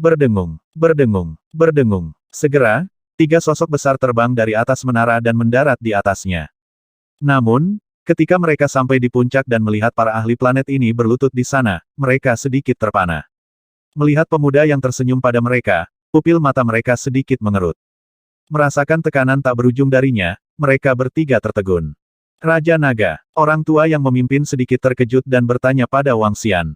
Berdengung, berdengung, berdengung. Segera, tiga sosok besar terbang dari atas menara dan mendarat di atasnya. Namun, ketika mereka sampai di puncak dan melihat para ahli planet ini berlutut di sana, mereka sedikit terpana. Melihat pemuda yang tersenyum pada mereka, pupil mata mereka sedikit mengerut. Merasakan tekanan tak berujung darinya, mereka bertiga tertegun. Raja Naga, orang tua yang memimpin sedikit terkejut dan bertanya pada Wang Xian.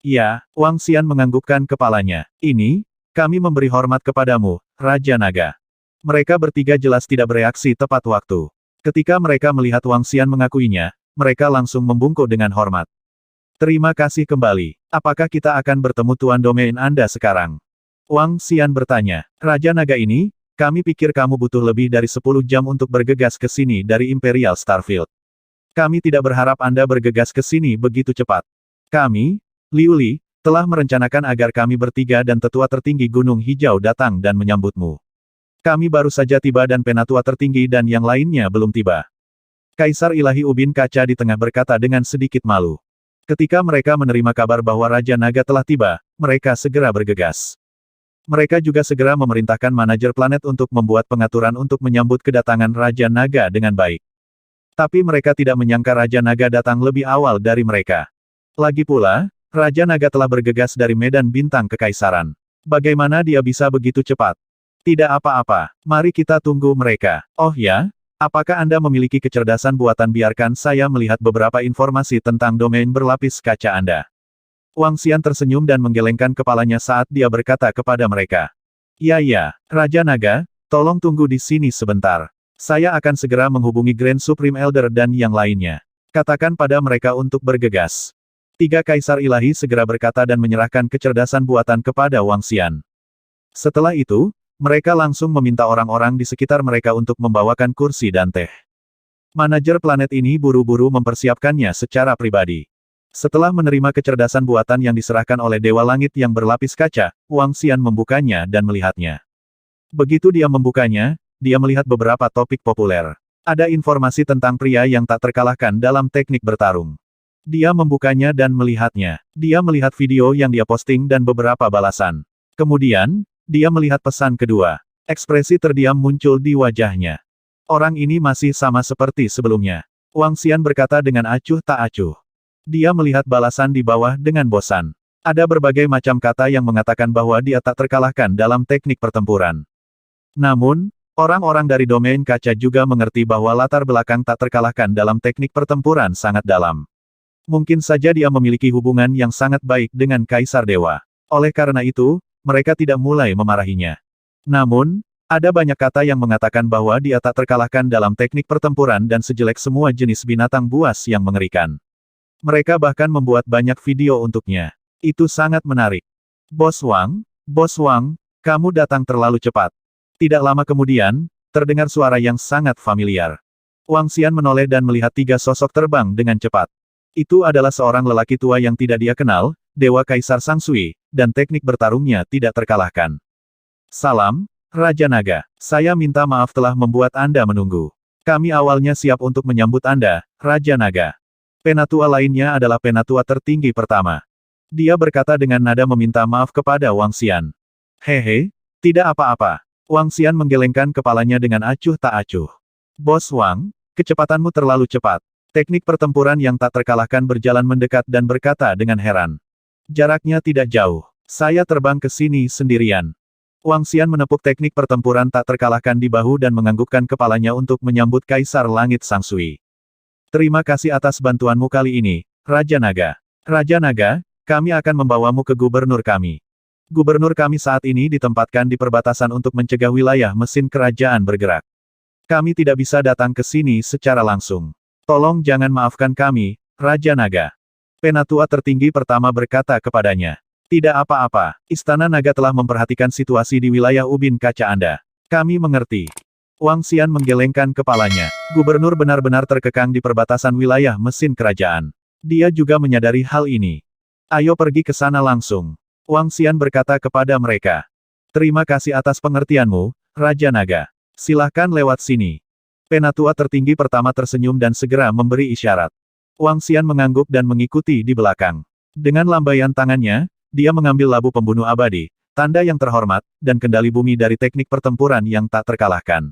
Ya, Wang Xian menganggukkan kepalanya. Ini, kami memberi hormat kepadamu, Raja Naga. Mereka bertiga jelas tidak bereaksi tepat waktu. Ketika mereka melihat Wang Xian mengakuinya, mereka langsung membungkuk dengan hormat. Terima kasih kembali. Apakah kita akan bertemu Tuan Domain Anda sekarang? Wang Xian bertanya. Raja Naga ini, kami pikir kamu butuh lebih dari 10 jam untuk bergegas ke sini dari Imperial Starfield. Kami tidak berharap Anda bergegas ke sini begitu cepat. Kami, Liu Li, telah merencanakan agar kami bertiga dan tetua tertinggi Gunung Hijau datang dan menyambutmu. Kami baru saja tiba dan penatua tertinggi dan yang lainnya belum tiba. Kaisar Ilahi Ubin Kaca di tengah berkata dengan sedikit malu. Ketika mereka menerima kabar bahwa Raja Naga telah tiba, mereka segera bergegas. Mereka juga segera memerintahkan manajer planet untuk membuat pengaturan untuk menyambut kedatangan Raja Naga dengan baik. Tapi mereka tidak menyangka Raja Naga datang lebih awal dari mereka. Lagi pula, Raja Naga telah bergegas dari medan bintang kekaisaran. Bagaimana dia bisa begitu cepat? Tidak apa-apa, mari kita tunggu mereka. Oh ya, apakah Anda memiliki kecerdasan buatan? Biarkan saya melihat beberapa informasi tentang domain berlapis kaca Anda. Wang Xian tersenyum dan menggelengkan kepalanya saat dia berkata kepada mereka. Ya, Raja Naga, tolong tunggu di sini sebentar. Saya akan segera menghubungi Grand Supreme Elder dan yang lainnya. Katakan pada mereka untuk bergegas. Tiga kaisar ilahi segera berkata dan menyerahkan kecerdasan buatan kepada Wang Xian. Setelah itu, mereka langsung meminta orang-orang di sekitar mereka untuk membawakan kursi dan teh. Manajer planet ini buru-buru mempersiapkannya secara pribadi. Setelah menerima kecerdasan buatan yang diserahkan oleh Dewa Langit yang berlapis kaca, Wang Xian membukanya dan melihatnya. Begitu dia membukanya, dia melihat beberapa topik populer. Ada informasi tentang pria yang tak terkalahkan dalam teknik bertarung. Dia membukanya dan melihatnya. Dia melihat video yang dia posting dan beberapa balasan. Kemudian, dia melihat pesan kedua. Ekspresi terdiam muncul di wajahnya. Orang ini masih sama seperti sebelumnya. Wang Xian berkata dengan acuh tak acuh. Dia melihat balasan di bawah dengan bosan. Ada berbagai macam kata yang mengatakan bahwa dia tak terkalahkan dalam teknik pertempuran. Namun, orang-orang dari domain kaca juga mengerti bahwa latar belakang tak terkalahkan dalam teknik pertempuran sangat dalam. Mungkin saja dia memiliki hubungan yang sangat baik dengan Kaisar Dewa. Oleh karena itu, mereka tidak mulai memarahinya. Namun, ada banyak kata yang mengatakan bahwa dia tak terkalahkan dalam teknik pertempuran dan sejelek semua jenis binatang buas yang mengerikan. Mereka bahkan membuat banyak video untuknya. Itu sangat menarik. Bos Wang, kamu datang terlalu cepat. Tidak lama kemudian, terdengar suara yang sangat familiar. Wang Xian menoleh dan melihat tiga sosok terbang dengan cepat. Itu adalah seorang lelaki tua yang tidak dia kenal, Dewa Kaisar Sang Sui, dan teknik bertarungnya tidak terkalahkan. Salam, Raja Naga. Saya minta maaf telah membuat Anda menunggu. Kami awalnya siap untuk menyambut Anda, Raja Naga. Penatua lainnya adalah penatua tertinggi pertama. Dia berkata dengan nada meminta maaf kepada Wang Xian. Hehe, tidak apa-apa. Wang Xian menggelengkan kepalanya dengan acuh tak acuh. Bos Wang, kecepatanmu terlalu cepat. Teknik pertempuran yang tak terkalahkan berjalan mendekat dan berkata dengan heran. Jaraknya tidak jauh. Saya terbang ke sini sendirian. Wang Xian menepuk teknik pertempuran tak terkalahkan di bahu dan menganggukkan kepalanya untuk menyambut Kaisar Langit Sang Sui. Terima kasih atas bantuanmu kali ini, Raja Naga. Raja Naga, kami akan membawamu ke gubernur kami. Gubernur kami saat ini ditempatkan di perbatasan untuk mencegah wilayah mesin kerajaan bergerak. Kami tidak bisa datang ke sini secara langsung. Tolong jangan maafkan kami, Raja Naga. Penatua tertinggi pertama berkata kepadanya. Tidak apa-apa, Istana Naga telah memperhatikan situasi di wilayah Ubin Kaca Anda. Kami mengerti. Wang Xian menggelengkan kepalanya. Gubernur benar-benar terkekang di perbatasan wilayah mesin kerajaan. Dia juga menyadari hal ini. Ayo pergi ke sana langsung. Wang Xian berkata kepada mereka. Terima kasih atas pengertianmu, Raja Naga. Silahkan lewat sini. Penatua tertinggi pertama tersenyum dan segera memberi isyarat. Wang Xian mengangguk dan mengikuti di belakang. Dengan lambaian tangannya, dia mengambil labu pembunuh abadi, tanda yang terhormat, dan kendali bumi dari teknik pertempuran yang tak terkalahkan.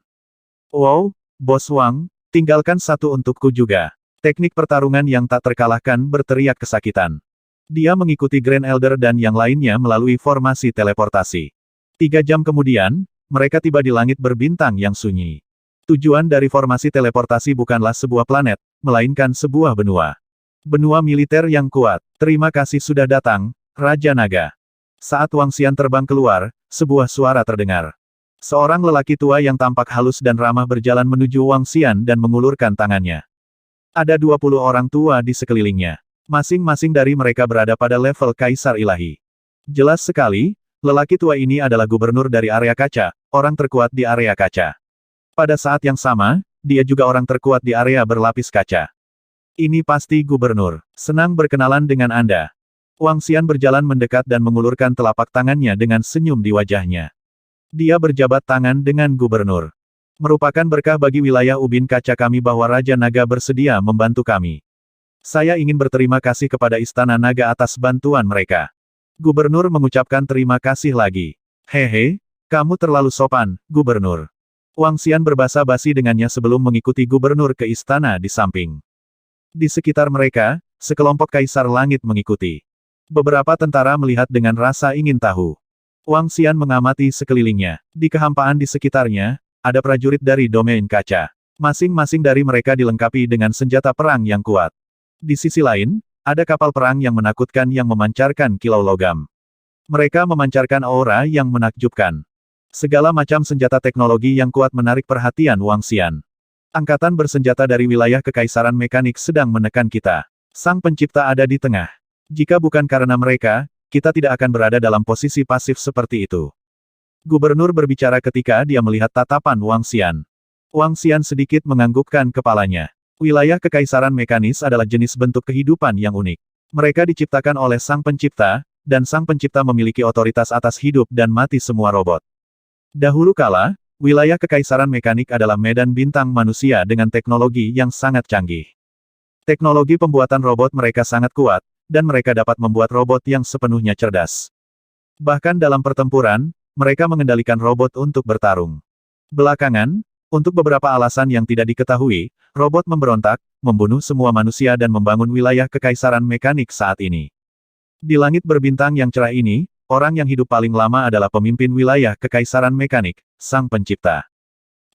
Wow, Bos Wang, tinggalkan satu untukku juga. Teknik pertarungan yang tak terkalahkan berteriak kesakitan. Dia mengikuti Grand Elder dan yang lainnya melalui formasi teleportasi. 3 jam kemudian, mereka tiba di langit berbintang yang sunyi. Tujuan dari formasi teleportasi bukanlah sebuah planet, melainkan sebuah benua. Benua militer yang kuat. Terima kasih sudah datang, Raja Naga. Saat Wang Xian terbang keluar, sebuah suara terdengar. Seorang lelaki tua yang tampak halus dan ramah berjalan menuju Wang Xian dan mengulurkan tangannya. Ada 20 orang tua di sekelilingnya. Masing-masing dari mereka berada pada level Kaisar Ilahi. Jelas sekali, lelaki tua ini adalah gubernur dari area kaca, orang terkuat di area kaca. Pada saat yang sama, dia juga orang terkuat di area berlapis kaca. Ini pasti gubernur. Senang berkenalan dengan Anda. Wang Xian berjalan mendekat dan mengulurkan telapak tangannya dengan senyum di wajahnya. Dia berjabat tangan dengan gubernur. Merupakan berkah bagi wilayah ubin kaca kami bahwa Raja Naga bersedia membantu kami. Saya ingin berterima kasih kepada Istana Naga atas bantuan mereka. Gubernur mengucapkan terima kasih lagi. Hehe, kamu terlalu sopan, Gubernur. Wang Xian berbasa-basi dengannya sebelum mengikuti gubernur ke istana di samping. Di sekitar mereka, sekelompok kaisar langit mengikuti. Beberapa tentara melihat dengan rasa ingin tahu. Wang Xian mengamati sekelilingnya. Di kehampaan di sekitarnya, ada prajurit dari domain kaca. Masing-masing dari mereka dilengkapi dengan senjata perang yang kuat. Di sisi lain, ada kapal perang yang menakutkan yang memancarkan kilau logam. Mereka memancarkan aura yang menakjubkan. Segala macam senjata teknologi yang kuat menarik perhatian Wang Xian. Angkatan bersenjata dari wilayah Kekaisaran Mekanik sedang menekan kita. Sang Pencipta ada di tengah. Jika bukan karena mereka, kita tidak akan berada dalam posisi pasif seperti itu. Gubernur berbicara ketika dia melihat tatapan Wang Xian. Wang Xian sedikit menganggukkan kepalanya. Wilayah Kekaisaran Mekanis adalah jenis bentuk kehidupan yang unik. Mereka diciptakan oleh Sang Pencipta, dan Sang Pencipta memiliki otoritas atas hidup dan mati semua robot. Dahulu kala, wilayah Kekaisaran Mekanik adalah medan bintang manusia dengan teknologi yang sangat canggih. Teknologi pembuatan robot mereka sangat kuat, dan mereka dapat membuat robot yang sepenuhnya cerdas. Bahkan dalam pertempuran, mereka mengendalikan robot untuk bertarung. Belakangan, untuk beberapa alasan yang tidak diketahui, robot memberontak, membunuh semua manusia dan membangun wilayah Kekaisaran Mekanik saat ini. Di langit berbintang yang cerah ini, orang yang hidup paling lama adalah pemimpin wilayah Kekaisaran Mekanik, Sang Pencipta.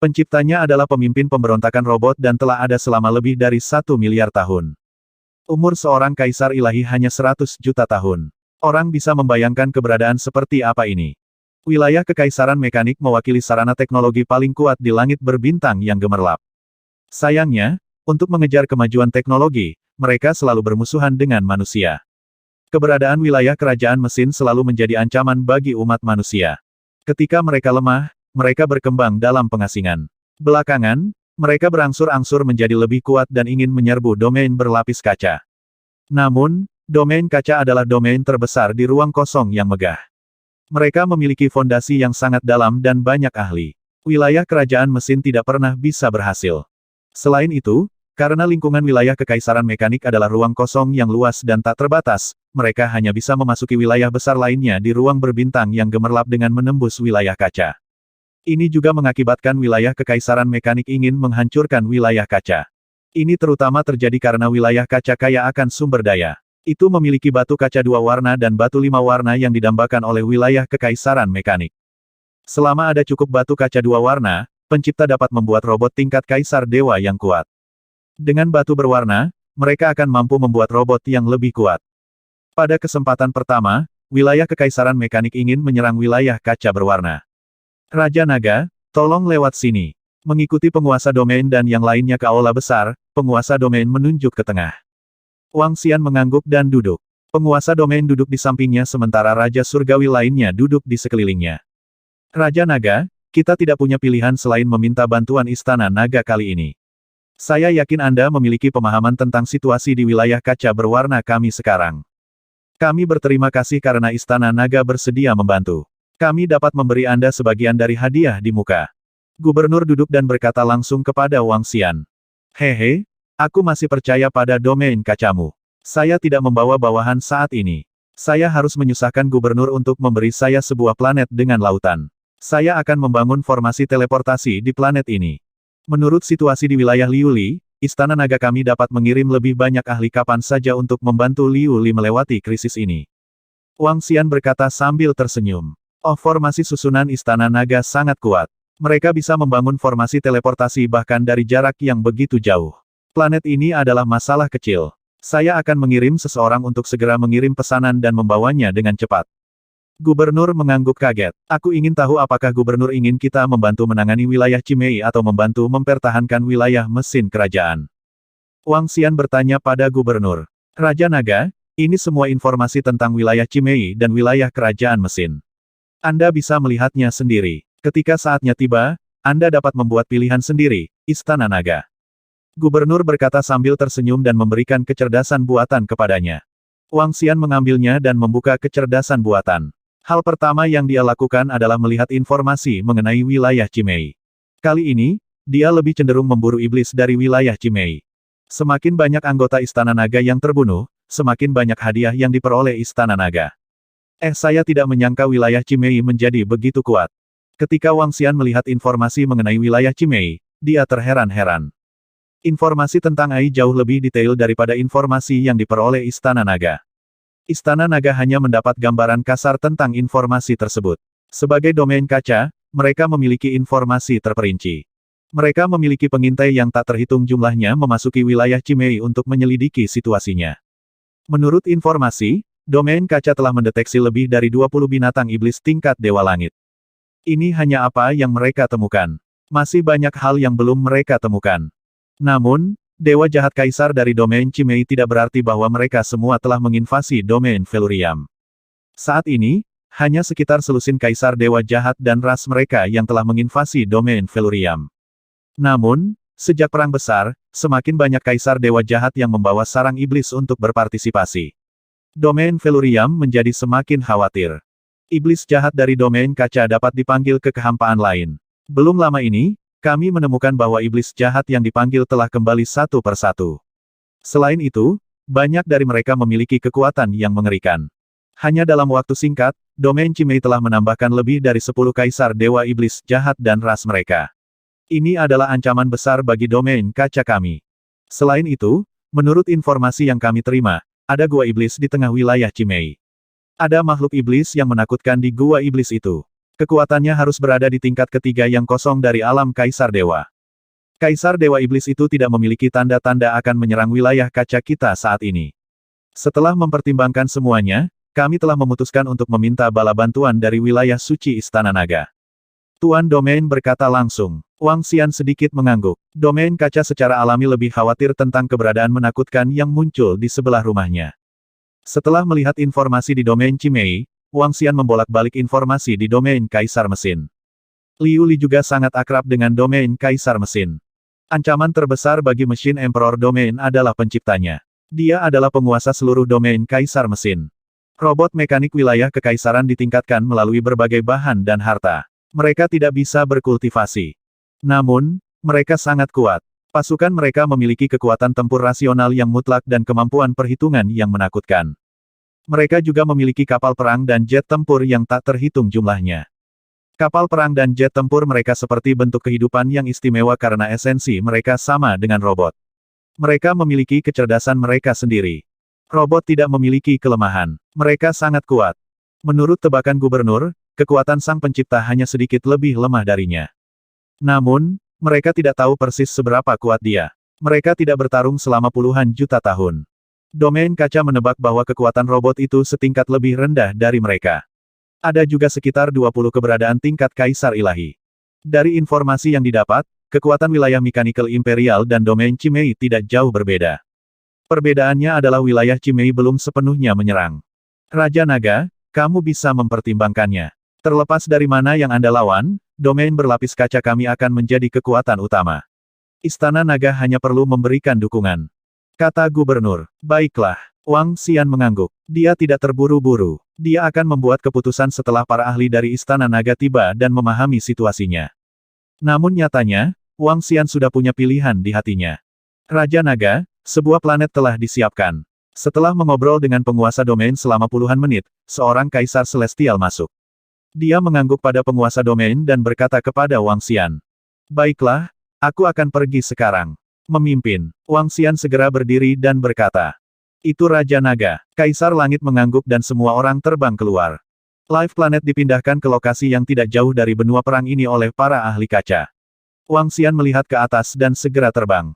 Penciptanya adalah pemimpin pemberontakan robot dan telah ada selama lebih dari 1 miliar tahun. Umur seorang Kaisar Ilahi hanya 100 juta tahun. Orang bisa membayangkan keberadaan seperti apa ini. Wilayah Kekaisaran Mekanik mewakili sarana teknologi paling kuat di langit berbintang yang gemerlap. Sayangnya, untuk mengejar kemajuan teknologi, mereka selalu bermusuhan dengan manusia. Keberadaan wilayah kerajaan mesin selalu menjadi ancaman bagi umat manusia. Ketika mereka lemah, mereka berkembang dalam pengasingan. Belakangan, mereka berangsur-angsur menjadi lebih kuat dan ingin menyerbu domain berlapis kaca. Namun, domain kaca adalah domain terbesar di ruang kosong yang megah. Mereka memiliki fondasi yang sangat dalam dan banyak ahli. Wilayah kerajaan mesin tidak pernah bisa berhasil. Selain itu, karena lingkungan wilayah Kekaisaran Mekanik adalah ruang kosong yang luas dan tak terbatas, mereka hanya bisa memasuki wilayah besar lainnya di ruang berbintang yang gemerlap dengan menembus wilayah kaca. Ini juga mengakibatkan wilayah Kekaisaran Mekanik ingin menghancurkan wilayah kaca. Ini terutama terjadi karena wilayah kaca kaya akan sumber daya. Itu memiliki batu kaca 2 warna dan batu 5 warna yang didambakan oleh wilayah Kekaisaran Mekanik. Selama ada cukup batu kaca 2 warna, pencipta dapat membuat robot tingkat Kaisar Dewa yang kuat. Dengan batu berwarna, mereka akan mampu membuat robot yang lebih kuat. Pada kesempatan pertama, wilayah Kekaisaran Mekanik ingin menyerang wilayah kaca berwarna. Raja Naga, tolong lewat sini. Mengikuti penguasa domain dan yang lainnya ke aula besar, penguasa domain menunjuk ke tengah. Wang Xian mengangguk dan duduk. Penguasa domain duduk di sampingnya sementara Raja Surgawi lainnya duduk di sekelilingnya. Raja Naga, kita tidak punya pilihan selain meminta bantuan Istana Naga kali ini. Saya yakin Anda memiliki pemahaman tentang situasi di wilayah kaca berwarna kami sekarang. Kami berterima kasih karena Istana Naga bersedia membantu. Kami dapat memberi Anda sebagian dari hadiah di muka. Gubernur duduk dan berkata langsung kepada Wang Xian. Hehe. Aku masih percaya pada domain kacamu. Saya tidak membawa bawahan saat ini. Saya harus menyusahkan gubernur untuk memberi saya sebuah planet dengan lautan. Saya akan membangun formasi teleportasi di planet ini. Menurut situasi di wilayah Liuli, Istana Naga kami dapat mengirim lebih banyak ahli kapan saja untuk membantu Liuli melewati krisis ini. Wang Xian berkata sambil tersenyum. Oh, formasi susunan Istana Naga sangat kuat. Mereka bisa membangun formasi teleportasi bahkan dari jarak yang begitu jauh. Planet ini adalah masalah kecil. Saya akan mengirim seseorang untuk segera mengirim pesanan dan membawanya dengan cepat. Gubernur mengangguk kaget. Aku ingin tahu apakah gubernur ingin kita membantu menangani wilayah Cimei atau membantu mempertahankan wilayah mesin kerajaan. Wang Xian bertanya pada gubernur. Raja Naga, ini semua informasi tentang wilayah Cimei dan wilayah kerajaan mesin. Anda bisa melihatnya sendiri. Ketika saatnya tiba, Anda dapat membuat pilihan sendiri, Istana Naga. Gubernur berkata sambil tersenyum dan memberikan kecerdasan buatan kepadanya. Wang Xian mengambilnya dan membuka kecerdasan buatan. Hal pertama yang dia lakukan adalah melihat informasi mengenai wilayah Cimei. Kali ini, dia lebih cenderung memburu iblis dari wilayah Cimei. Semakin banyak anggota Istana Naga yang terbunuh, semakin banyak hadiah yang diperoleh Istana Naga. Saya tidak menyangka wilayah Cimei menjadi begitu kuat. Ketika Wang Xian melihat informasi mengenai wilayah Cimei, dia terheran-heran. Informasi tentang Ai jauh lebih detail daripada informasi yang diperoleh Istana Naga. Istana Naga hanya mendapat gambaran kasar tentang informasi tersebut. Sebagai domain kaca, mereka memiliki informasi terperinci. Mereka memiliki pengintai yang tak terhitung jumlahnya memasuki wilayah Cimei untuk menyelidiki situasinya. Menurut informasi, domain kaca telah mendeteksi lebih dari 20 binatang iblis tingkat Dewa Langit. Ini hanya apa yang mereka temukan. Masih banyak hal yang belum mereka temukan. Namun, Dewa Jahat Kaisar dari domain Cimei tidak berarti bahwa mereka semua telah menginvasi domain Velurium. Saat ini, hanya sekitar selusin Kaisar Dewa Jahat dan ras mereka yang telah menginvasi domain Velurium. Namun, sejak Perang Besar, semakin banyak Kaisar Dewa Jahat yang membawa sarang iblis untuk berpartisipasi. Domain Velurium menjadi semakin khawatir. Iblis jahat dari domain kaca dapat dipanggil ke kehampaan lain. Belum lama ini, kami menemukan bahwa iblis jahat yang dipanggil telah kembali satu persatu. Selain itu, banyak dari mereka memiliki kekuatan yang mengerikan. Hanya dalam waktu singkat, domain Cimei telah menambahkan lebih dari 10 kaisar dewa iblis jahat dan ras mereka. Ini adalah ancaman besar bagi domain kaca kami. Selain itu, menurut informasi yang kami terima, ada gua iblis di tengah wilayah Cimei. Ada makhluk iblis yang menakutkan di gua iblis itu. Kekuatannya harus berada di tingkat ketiga yang kosong dari alam Kaisar Dewa. Kaisar Dewa Iblis itu tidak memiliki tanda-tanda akan menyerang wilayah kaca kita saat ini. Setelah mempertimbangkan semuanya, kami telah memutuskan untuk meminta bala bantuan dari wilayah suci Istana Naga. Tuan Domain berkata langsung. Wang Xian sedikit mengangguk. Domain kaca secara alami lebih khawatir tentang keberadaan menakutkan yang muncul di sebelah rumahnya. Setelah melihat informasi di domain Cimei, Wang Xian membolak-balik informasi di domain Kaisar Mesin. Liu Li juga sangat akrab dengan domain Kaisar Mesin. Ancaman terbesar bagi mesin Emperor Domain adalah penciptanya. Dia adalah penguasa seluruh domain Kaisar Mesin. Robot mekanik wilayah kekaisaran ditingkatkan melalui berbagai bahan dan harta. Mereka tidak bisa berkultivasi. Namun, mereka sangat kuat. Pasukan mereka memiliki kekuatan tempur rasional yang mutlak dan kemampuan perhitungan yang menakutkan. Mereka juga memiliki kapal perang dan jet tempur yang tak terhitung jumlahnya. Kapal perang dan jet tempur mereka seperti bentuk kehidupan yang istimewa karena esensi mereka sama dengan robot. Mereka memiliki kecerdasan mereka sendiri. Robot tidak memiliki kelemahan. Mereka sangat kuat. Menurut tebakan gubernur, kekuatan sang pencipta hanya sedikit lebih lemah darinya. Namun, mereka tidak tahu persis seberapa kuat dia. Mereka tidak bertarung selama puluhan juta tahun. Domain kaca menebak bahwa kekuatan robot itu setingkat lebih rendah dari mereka. Ada juga sekitar 20 keberadaan tingkat Kaisar Ilahi. Dari informasi yang didapat, kekuatan wilayah Mechanical Imperial dan domain Cimei tidak jauh berbeda. Perbedaannya adalah wilayah Cimei belum sepenuhnya menyerang. Raja Naga, kamu bisa mempertimbangkannya. Terlepas dari mana yang Anda lawan, domain berlapis kaca kami akan menjadi kekuatan utama. Istana Naga hanya perlu memberikan dukungan. Kata gubernur. Baiklah. Wang Xian mengangguk. Dia tidak terburu-buru. Dia akan membuat keputusan setelah para ahli dari Istana Naga tiba dan memahami situasinya. Namun nyatanya, Wang Xian sudah punya pilihan di hatinya. Raja Naga, sebuah planet telah disiapkan. Setelah mengobrol dengan penguasa domain selama puluhan menit, seorang kaisar celestial masuk. Dia mengangguk pada penguasa domain dan berkata kepada Wang Xian. Baiklah, aku akan pergi sekarang. Memimpin. Wang Xian segera berdiri dan berkata. Itu Raja Naga. Kaisar Langit mengangguk dan semua orang terbang keluar. Life Planet dipindahkan ke lokasi yang tidak jauh dari benua perang ini oleh para ahli kaca. Wang Xian melihat ke atas dan segera terbang.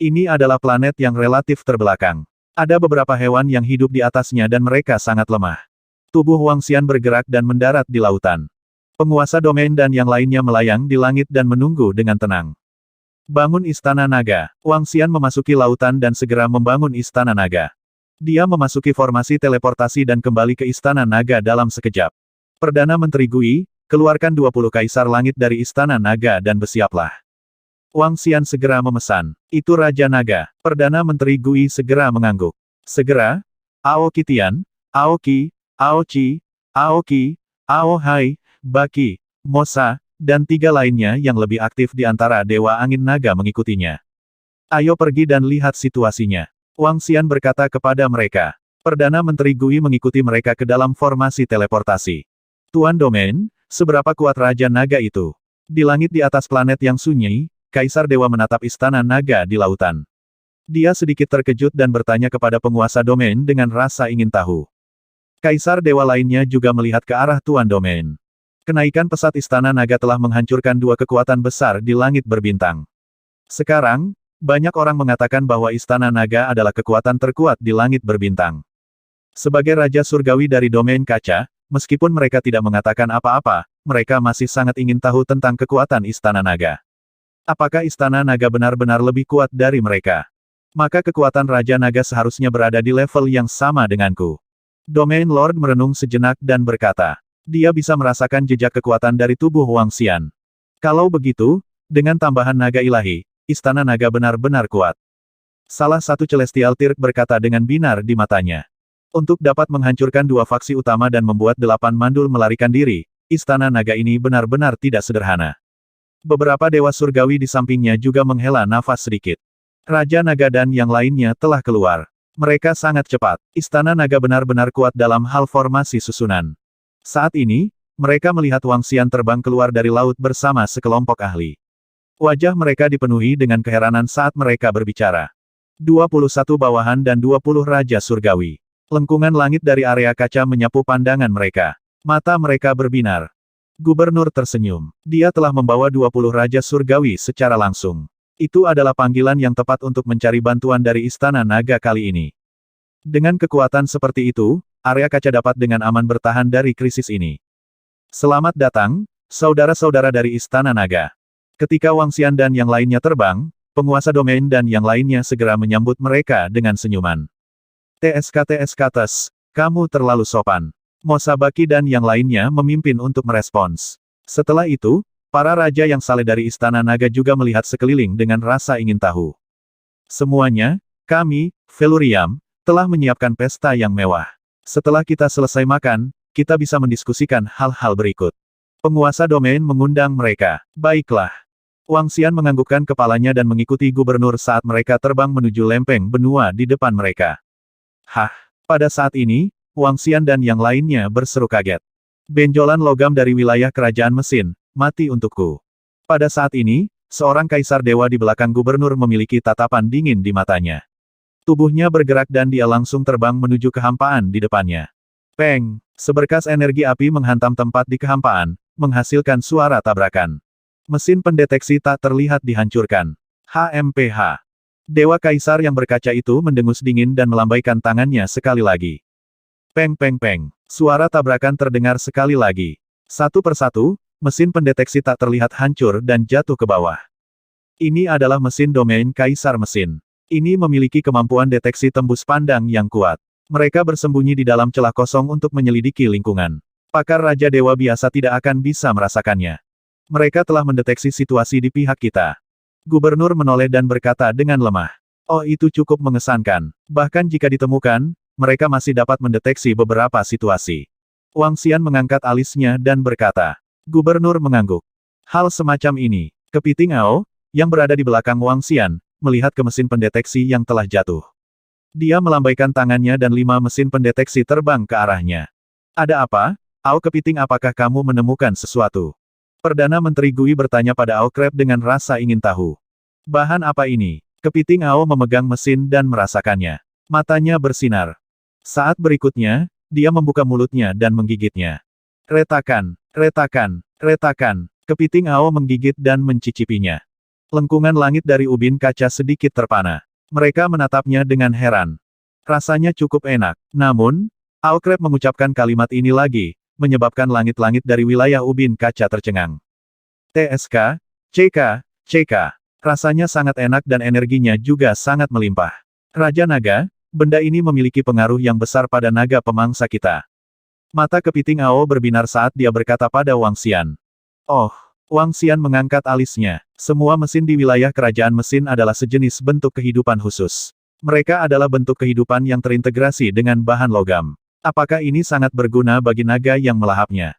Ini adalah planet yang relatif terbelakang. Ada beberapa hewan yang hidup di atasnya dan mereka sangat lemah. Tubuh Wang Xian bergerak dan mendarat di lautan. Penguasa domain dan yang lainnya melayang di langit dan menunggu dengan tenang. Bangun Istana Naga. Wang Xian memasuki lautan dan segera membangun Istana Naga. Dia memasuki formasi teleportasi dan kembali ke Istana Naga dalam sekejap. Perdana Menteri Gui, keluarkan 20 Kaisar Langit dari Istana Naga dan bersiaplah. Wang Xian segera memesan. Itu Raja Naga. Perdana Menteri Gui segera mengangguk. Segera, Aoki Tian, Aoki, Aochi, Aoki, Aohai, Baki, Mosa, dan 3 lainnya yang lebih aktif di antara Dewa Angin Naga mengikutinya. Ayo pergi dan lihat situasinya. Wang Xian berkata kepada mereka. Perdana Menteri Gui mengikuti mereka ke dalam formasi teleportasi. Tuan Domain, seberapa kuat Raja Naga itu? Di langit di atas planet yang sunyi, Kaisar Dewa menatap Istana Naga di lautan. Dia sedikit terkejut dan bertanya kepada penguasa domain dengan rasa ingin tahu. Kaisar Dewa lainnya juga melihat ke arah Tuan Domain. Kenaikan pesat Istana Naga telah menghancurkan 2 kekuatan besar di langit berbintang. Sekarang, banyak orang mengatakan bahwa Istana Naga adalah kekuatan terkuat di langit berbintang. Sebagai Raja Surgawi dari domain kaca, meskipun mereka tidak mengatakan apa-apa, mereka masih sangat ingin tahu tentang kekuatan Istana Naga. Apakah Istana Naga benar-benar lebih kuat dari mereka? Maka kekuatan Raja Naga seharusnya berada di level yang sama denganku. Domain Lord merenung sejenak dan berkata, dia bisa merasakan jejak kekuatan dari tubuh Wang Xian. Kalau begitu, dengan tambahan naga ilahi, Istana Naga benar-benar kuat. Salah satu Celestial Tirk berkata dengan binar di matanya. Untuk dapat menghancurkan 2 faksi utama dan membuat 8 mandul melarikan diri, Istana Naga ini benar-benar tidak sederhana. Beberapa dewa surgawi di sampingnya juga menghela nafas sedikit. Raja Naga dan yang lainnya telah keluar. Mereka sangat cepat. Istana Naga benar-benar kuat dalam hal formasi susunan. Saat ini, mereka melihat Wang Xian terbang keluar dari laut bersama sekelompok ahli. Wajah mereka dipenuhi dengan keheranan saat mereka berbicara. 21 bawahan dan 20 Raja Surgawi. Lengkungan langit dari area kaca menyapu pandangan mereka. Mata mereka berbinar. Gubernur tersenyum. Dia telah membawa 20 Raja Surgawi secara langsung. Itu adalah panggilan yang tepat untuk mencari bantuan dari Istana Naga kali ini. Dengan kekuatan seperti itu, area kaca dapat dengan aman bertahan dari krisis ini. Selamat datang, saudara-saudara dari Istana Naga. Ketika Wang Xian dan yang lainnya terbang, penguasa domain dan yang lainnya segera menyambut mereka dengan senyuman. TSK-TSK-TES, kamu terlalu sopan. Mosabaki dan yang lainnya memimpin untuk merespons. Setelah itu, para raja yang saleh dari Istana Naga juga melihat sekeliling dengan rasa ingin tahu. Semuanya, kami, Velurium, telah menyiapkan pesta yang mewah. Setelah kita selesai makan, kita bisa mendiskusikan hal-hal berikut. Penguasa domain mengundang mereka. Baiklah. Wang Xian menganggukkan kepalanya dan mengikuti gubernur saat mereka terbang menuju lempeng benua di depan mereka. Hah, pada saat ini, Wang Xian dan yang lainnya berseru kaget. Benjolan logam dari wilayah kerajaan mesin, mati untukku. Pada saat ini, seorang kaisar dewa di belakang gubernur memiliki tatapan dingin di matanya. Tubuhnya bergerak dan dia langsung terbang menuju kehampaan di depannya. Peng! Seberkas energi api menghantam tempat di kehampaan, menghasilkan suara tabrakan. Mesin pendeteksi tak terlihat dihancurkan. HMPH. Dewa kaisar yang berkaca itu mendengus dingin dan melambaikan tangannya sekali lagi. Peng peng peng. Suara tabrakan terdengar sekali lagi. Satu persatu, mesin pendeteksi tak terlihat hancur dan jatuh ke bawah. Ini adalah mesin domain kaisar mesin. Ini memiliki kemampuan deteksi tembus pandang yang kuat. Mereka bersembunyi di dalam celah kosong untuk menyelidiki lingkungan. Pakar Raja Dewa biasa tidak akan bisa merasakannya. Mereka telah mendeteksi situasi di pihak kita. Gubernur menoleh dan berkata dengan lemah. Oh, itu cukup mengesankan. Bahkan jika ditemukan, mereka masih dapat mendeteksi beberapa situasi. Wang Xian mengangkat alisnya dan berkata. Gubernur mengangguk. Hal semacam ini, Kepiting Ao, yang berada di belakang Wang Xian, melihat ke mesin pendeteksi yang telah jatuh. Dia melambaikan tangannya dan 5 mesin pendeteksi terbang ke arahnya. Ada apa? Ao Kepiting, apakah kamu menemukan sesuatu? Perdana Menteri Gui bertanya pada Ao Crab dengan rasa ingin tahu. Bahan apa ini? Kepiting Ao memegang mesin dan merasakannya. Matanya bersinar. Saat berikutnya, dia membuka mulutnya dan menggigitnya. Retakan, retakan, retakan. Kepiting Ao menggigit dan mencicipinya. Lengkungan langit dari ubin kaca sedikit terpana. Mereka menatapnya dengan heran. Rasanya cukup enak. Namun, Ao Crab mengucapkan kalimat ini lagi, menyebabkan langit-langit dari wilayah ubin kaca tercengang. TSK, CK, CK. Rasanya sangat enak dan energinya juga sangat melimpah. Raja Naga, benda ini memiliki pengaruh yang besar pada naga pemangsa kita. Mata Kepiting Ao berbinar saat dia berkata pada Wang Xian. Oh, Wang Xian mengangkat alisnya. Semua mesin di wilayah kerajaan mesin adalah sejenis bentuk kehidupan khusus. Mereka adalah bentuk kehidupan yang terintegrasi dengan bahan logam. Apakah ini sangat berguna bagi naga yang melahapnya?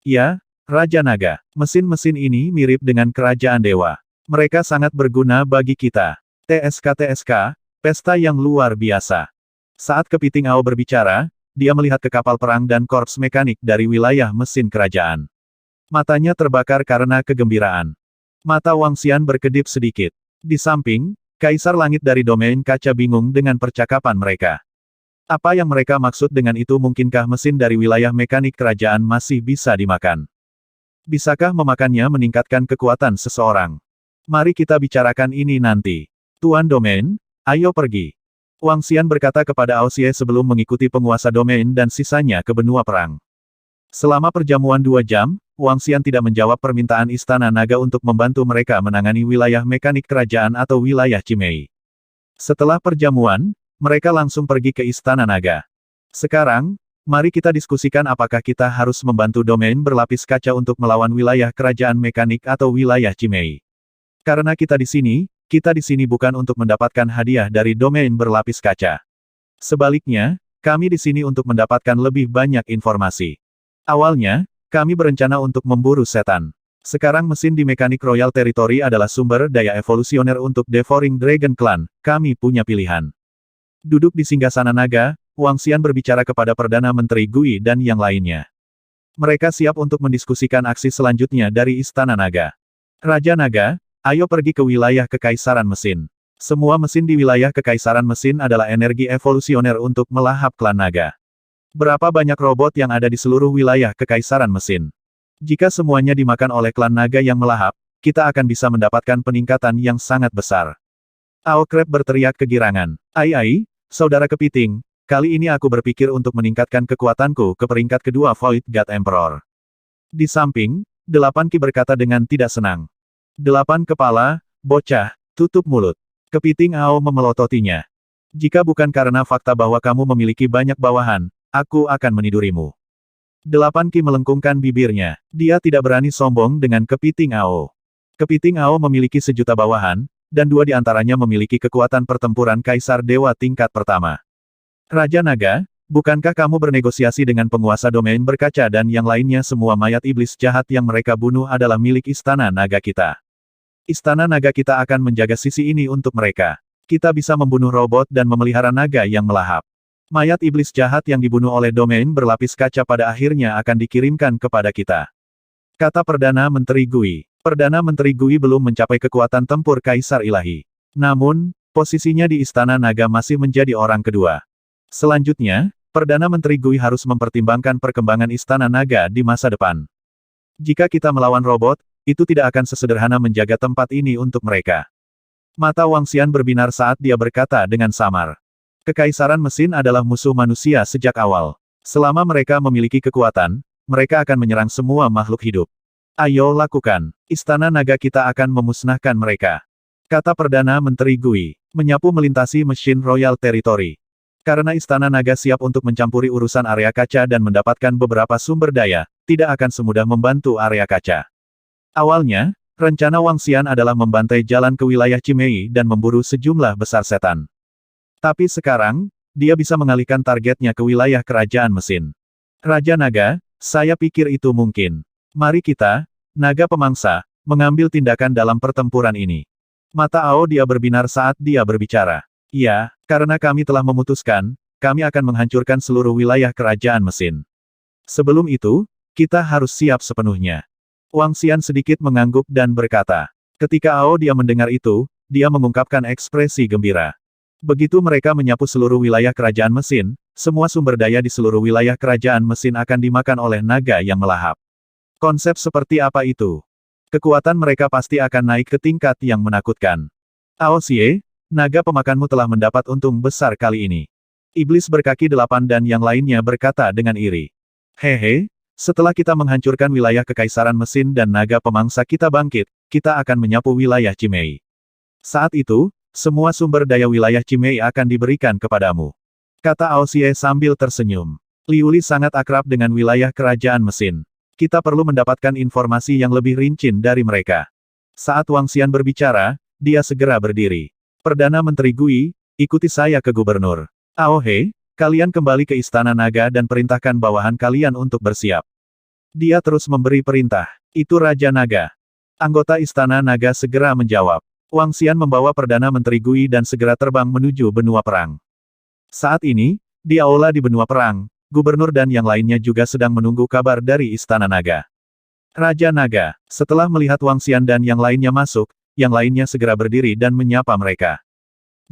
Ya, Raja Naga. Mesin-mesin ini mirip dengan kerajaan dewa. Mereka sangat berguna bagi kita. TSK-TSK, pesta yang luar biasa. Saat Kepiting Ao berbicara, dia melihat ke kapal perang dan korps mekanik dari wilayah mesin kerajaan. Matanya terbakar karena kegembiraan. Mata Wang Xian berkedip sedikit. Di samping, Kaisar Langit dari domain kaca bingung dengan percakapan mereka. Apa yang mereka maksud dengan itu? Mungkinkah mesin dari wilayah mekanik kerajaan masih bisa dimakan? Bisakah memakannya meningkatkan kekuatan seseorang? Mari kita bicarakan ini nanti. Tuan Domain, ayo pergi. Wang Xian berkata kepada Ao Xie sebelum mengikuti penguasa domain dan sisanya ke benua perang. Selama perjamuan 2 jam, Wang Xian tidak menjawab permintaan Istana Naga untuk membantu mereka menangani wilayah mekanik kerajaan atau wilayah Cimei. Setelah perjamuan, mereka langsung pergi ke Istana Naga. Sekarang, mari kita diskusikan apakah kita harus membantu domain berlapis kaca untuk melawan wilayah kerajaan mekanik atau wilayah Cimei. Karena kita di sini bukan untuk mendapatkan hadiah dari domain berlapis kaca. Sebaliknya, kami di sini untuk mendapatkan lebih banyak informasi. Awalnya, kami berencana untuk memburu setan. Sekarang mesin di Mekanik Royal Territory adalah sumber daya evolusioner untuk Devouring Dragon Clan, kami punya pilihan. Duduk di singgasana naga, Wang Xian berbicara kepada Perdana Menteri Gui dan yang lainnya. Mereka siap untuk mendiskusikan aksi selanjutnya dari Istana Naga. Raja Naga, ayo pergi ke wilayah Kekaisaran Mesin. Semua mesin di wilayah Kekaisaran Mesin adalah energi evolusioner untuk melahap klan naga. Berapa banyak robot yang ada di seluruh wilayah Kekaisaran Mesin? Jika semuanya dimakan oleh klan naga yang melahap, kita akan bisa mendapatkan peningkatan yang sangat besar. Ao Crab berteriak kegirangan. Ai, saudara Kepiting, kali ini aku berpikir untuk meningkatkan kekuatanku ke peringkat kedua Void God Emperor. Di samping, 8 Ki berkata dengan tidak senang. 8 kepala, bocah, tutup mulut. Kepiting Ao memelototinya. Jika bukan karena fakta bahwa kamu memiliki banyak bawahan, aku akan menidurimu. 8 Ki melengkungkan bibirnya. Dia tidak berani sombong dengan Kepiting Ao. Kepiting Ao memiliki 1 juta bawahan, dan 2 di antaranya memiliki kekuatan pertempuran Kaisar Dewa tingkat pertama. Raja Naga, bukankah kamu bernegosiasi dengan penguasa domain berkaca dan yang lainnya? Semua mayat iblis jahat yang mereka bunuh adalah milik Istana Naga kita. Istana Naga kita akan menjaga sisi ini untuk mereka. Kita bisa membunuh robot dan memelihara naga yang melahap. Mayat iblis jahat yang dibunuh oleh domain berlapis kaca pada akhirnya akan dikirimkan kepada kita. Kata Perdana Menteri Gui. Perdana Menteri Gui belum mencapai kekuatan tempur Kaisar Ilahi. Namun, posisinya di Istana Naga masih menjadi orang kedua. Selanjutnya, Perdana Menteri Gui harus mempertimbangkan perkembangan Istana Naga di masa depan. Jika kita melawan robot, itu tidak akan sesederhana menjaga tempat ini untuk mereka. Mata Wang Xian berbinar saat dia berkata dengan samar. Kekaisaran mesin adalah musuh manusia sejak awal. Selama mereka memiliki kekuatan, mereka akan menyerang semua makhluk hidup. Ayo lakukan. Istana Naga kita akan memusnahkan mereka. Kata Perdana Menteri Gui, menyapu melintasi mesin Royal Territory. Karena Istana Naga siap untuk mencampuri urusan area kaca dan mendapatkan beberapa sumber daya, tidak akan semudah membantu area kaca. Awalnya, rencana Wang Xian adalah membantai jalan ke wilayah Cimei dan memburu sejumlah besar setan. Tapi sekarang, dia bisa mengalihkan targetnya ke wilayah kerajaan mesin. Raja Naga, saya pikir itu mungkin. Mari kita, naga pemangsa, mengambil tindakan dalam pertempuran ini. Mata Ao dia berbinar saat dia berbicara. Ya, karena kami telah memutuskan, kami akan menghancurkan seluruh wilayah kerajaan mesin. Sebelum itu, kita harus siap sepenuhnya. Wang Xian sedikit mengangguk dan berkata. Ketika Ao Dia mendengar itu, dia mengungkapkan ekspresi gembira. Begitu mereka menyapu seluruh wilayah kerajaan mesin, semua sumber daya di seluruh wilayah kerajaan mesin akan dimakan oleh naga yang melahap. Konsep seperti apa itu? Kekuatan mereka pasti akan naik ke tingkat yang menakutkan. Ao Xie, naga pemakanmu telah mendapat untung besar kali ini. Iblis berkaki 8 dan yang lainnya berkata dengan iri. Hehe, setelah kita menghancurkan wilayah kekaisaran mesin dan naga pemangsa kita bangkit, kita akan menyapu wilayah Cimei. Saat itu, semua sumber daya wilayah Cimei akan diberikan kepadamu. Kata Ao Xie sambil tersenyum. Liuli sangat akrab dengan wilayah kerajaan mesin. Kita perlu mendapatkan informasi yang lebih rinci dari mereka. Saat Wang Xian berbicara, dia segera berdiri. Perdana Menteri Gui, ikuti saya ke gubernur. Ao He, kalian kembali ke Istana Naga dan perintahkan bawahan kalian untuk bersiap. Dia terus memberi perintah. Itu Raja Naga. Anggota Istana Naga segera menjawab. Wang Xian membawa Perdana Menteri Gui dan segera terbang menuju benua perang. Saat ini, di aula di benua perang, gubernur dan yang lainnya juga sedang menunggu kabar dari Istana Naga. Raja Naga, setelah melihat Wang Xian dan yang lainnya masuk, yang lainnya segera berdiri dan menyapa mereka.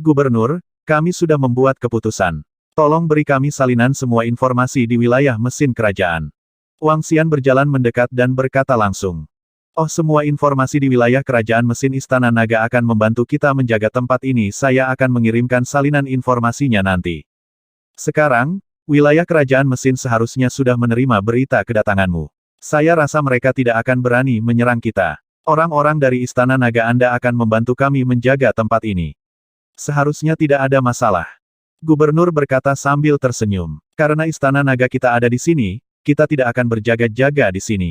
Gubernur, kami sudah membuat keputusan. Tolong beri kami salinan semua informasi di wilayah mesin kerajaan. Wang Xian berjalan mendekat dan berkata langsung. Oh, semua informasi di wilayah kerajaan mesin Istana Naga akan membantu kita menjaga tempat ini. Saya akan mengirimkan salinan informasinya nanti. Sekarang, wilayah kerajaan mesin seharusnya sudah menerima berita kedatanganmu. Saya rasa mereka tidak akan berani menyerang kita. Orang-orang dari Istana Naga Anda akan membantu kami menjaga tempat ini. Seharusnya tidak ada masalah. Gubernur berkata sambil tersenyum. Karena Istana Naga kita ada di sini, kita tidak akan berjaga-jaga di sini.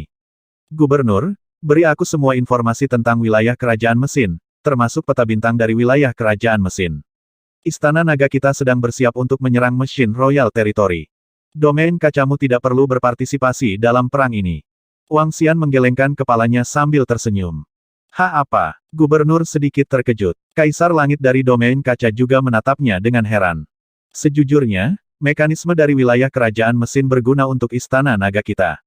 Gubernur, beri aku semua informasi tentang wilayah kerajaan mesin, termasuk peta bintang dari wilayah kerajaan mesin. Istana Naga kita sedang bersiap untuk menyerang mesin Royal Territory. Domain kacamu tidak perlu berpartisipasi dalam perang ini. Wang Xian menggelengkan kepalanya sambil tersenyum. Apa? Gubernur sedikit terkejut. Kaisar Langit dari domain kaca juga menatapnya dengan heran. Sejujurnya, mekanisme dari wilayah kerajaan mesin berguna untuk Istana Naga kita.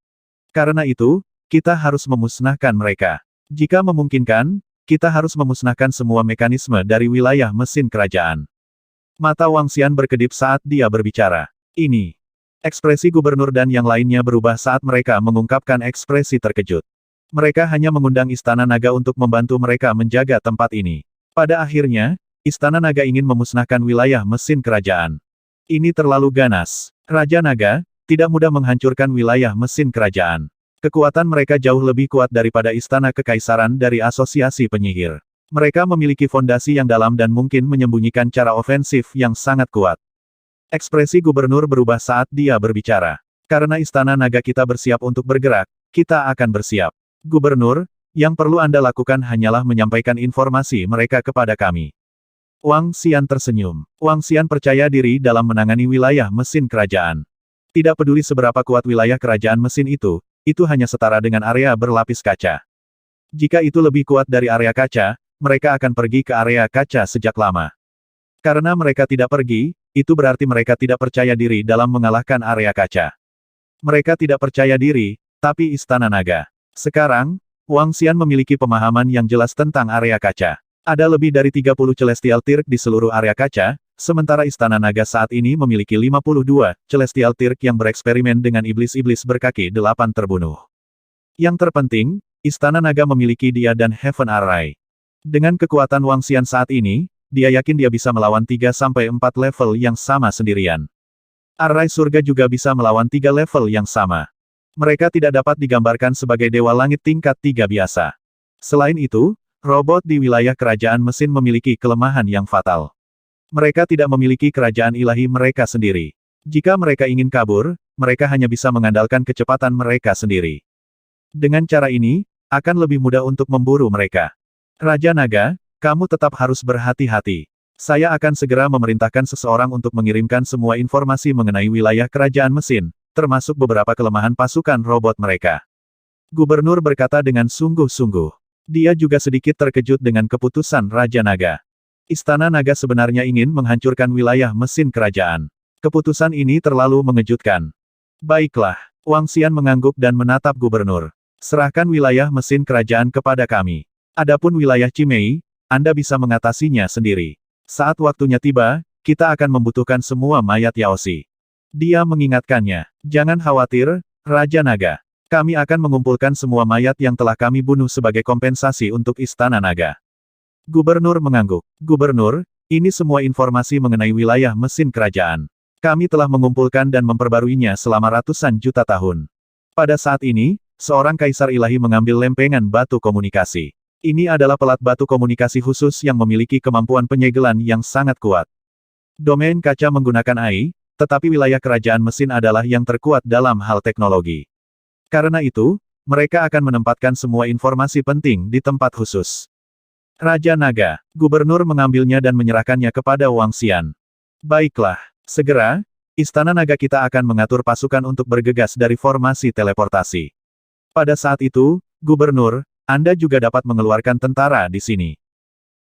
Karena itu, kita harus memusnahkan mereka. Jika memungkinkan, kita harus memusnahkan semua mekanisme dari wilayah mesin kerajaan. Mata Wang Xian berkedip saat dia berbicara. Ini. Ekspresi gubernur dan yang lainnya berubah saat mereka mengungkapkan ekspresi terkejut. Mereka hanya mengundang Istana Naga untuk membantu mereka menjaga tempat ini. Pada akhirnya, Istana Naga ingin memusnahkan wilayah mesin kerajaan. Ini terlalu ganas. Raja Naga, tidak mudah menghancurkan wilayah mesin kerajaan. Kekuatan mereka jauh lebih kuat daripada Istana Kekaisaran dari Asosiasi Penyihir. Mereka memiliki fondasi yang dalam dan mungkin menyembunyikan cara ofensif yang sangat kuat. Ekspresi gubernur berubah saat dia berbicara. Karena Istana Naga kita bersiap untuk bergerak, kita akan bersiap. Gubernur, yang perlu Anda lakukan hanyalah menyampaikan informasi mereka kepada kami. Wang Xian tersenyum. Wang Xian percaya diri dalam menangani wilayah mesin kerajaan. Tidak peduli seberapa kuat wilayah kerajaan mesin itu hanya setara dengan area berlapis kaca. Jika itu lebih kuat dari area kaca, mereka akan pergi ke area kaca sejak lama. Karena mereka tidak pergi, itu berarti mereka tidak percaya diri dalam mengalahkan area kaca. Mereka tidak percaya diri, tapi Istana Naga. Sekarang, Wang Xian memiliki pemahaman yang jelas tentang area kaca. Ada lebih dari 30 Celestial Tirk di seluruh area kaca, sementara Istana Naga saat ini memiliki 52 Celestial Tirk yang bereksperimen dengan iblis-iblis berkaki 8 terbunuh. Yang terpenting, Istana Naga memiliki dia dan Heaven Array. Dengan kekuatan Wang Xian saat ini, dia yakin dia bisa melawan 3-4 level yang sama sendirian. Array surga juga bisa melawan 3 level yang sama. Mereka tidak dapat digambarkan sebagai dewa langit tingkat 3 biasa. Selain itu, robot di wilayah kerajaan mesin memiliki kelemahan yang fatal. Mereka tidak memiliki kerajaan ilahi mereka sendiri. Jika mereka ingin kabur, mereka hanya bisa mengandalkan kecepatan mereka sendiri. Dengan cara ini, akan lebih mudah untuk memburu mereka. Raja Naga, kamu tetap harus berhati-hati. Saya akan segera memerintahkan seseorang untuk mengirimkan semua informasi mengenai wilayah kerajaan mesin, termasuk beberapa kelemahan pasukan robot mereka. Gubernur berkata dengan sungguh-sungguh. Dia juga sedikit terkejut dengan keputusan Raja Naga. Istana Naga sebenarnya ingin menghancurkan wilayah mesin kerajaan. Keputusan ini terlalu mengejutkan. Baiklah, Wang Xian mengangguk dan menatap gubernur. Serahkan wilayah mesin kerajaan kepada kami. Adapun wilayah Cimei, Anda bisa mengatasinya sendiri. Saat waktunya tiba, kita akan membutuhkan semua mayat Yaoshi. Dia mengingatkannya, jangan khawatir, Raja Naga. Kami akan mengumpulkan semua mayat yang telah kami bunuh sebagai kompensasi untuk Istana Naga. Gubernur mengangguk. Gubernur, ini semua informasi mengenai wilayah mesin kerajaan. Kami telah mengumpulkan dan memperbaruinya selama ratusan juta tahun. Pada saat ini, seorang kaisar ilahi mengambil lempengan batu komunikasi. Ini adalah pelat batu komunikasi khusus yang memiliki kemampuan penyegelan yang sangat kuat. Domain kaca menggunakan AI, tetapi wilayah kerajaan mesin adalah yang terkuat dalam hal teknologi. Karena itu, mereka akan menempatkan semua informasi penting di tempat khusus. Raja Naga, gubernur mengambilnya dan menyerahkannya kepada Wang Xian. Baiklah, segera, Istana Naga kita akan mengatur pasukan untuk bergegas dari formasi teleportasi. Pada saat itu, gubernur, Anda juga dapat mengeluarkan tentara di sini.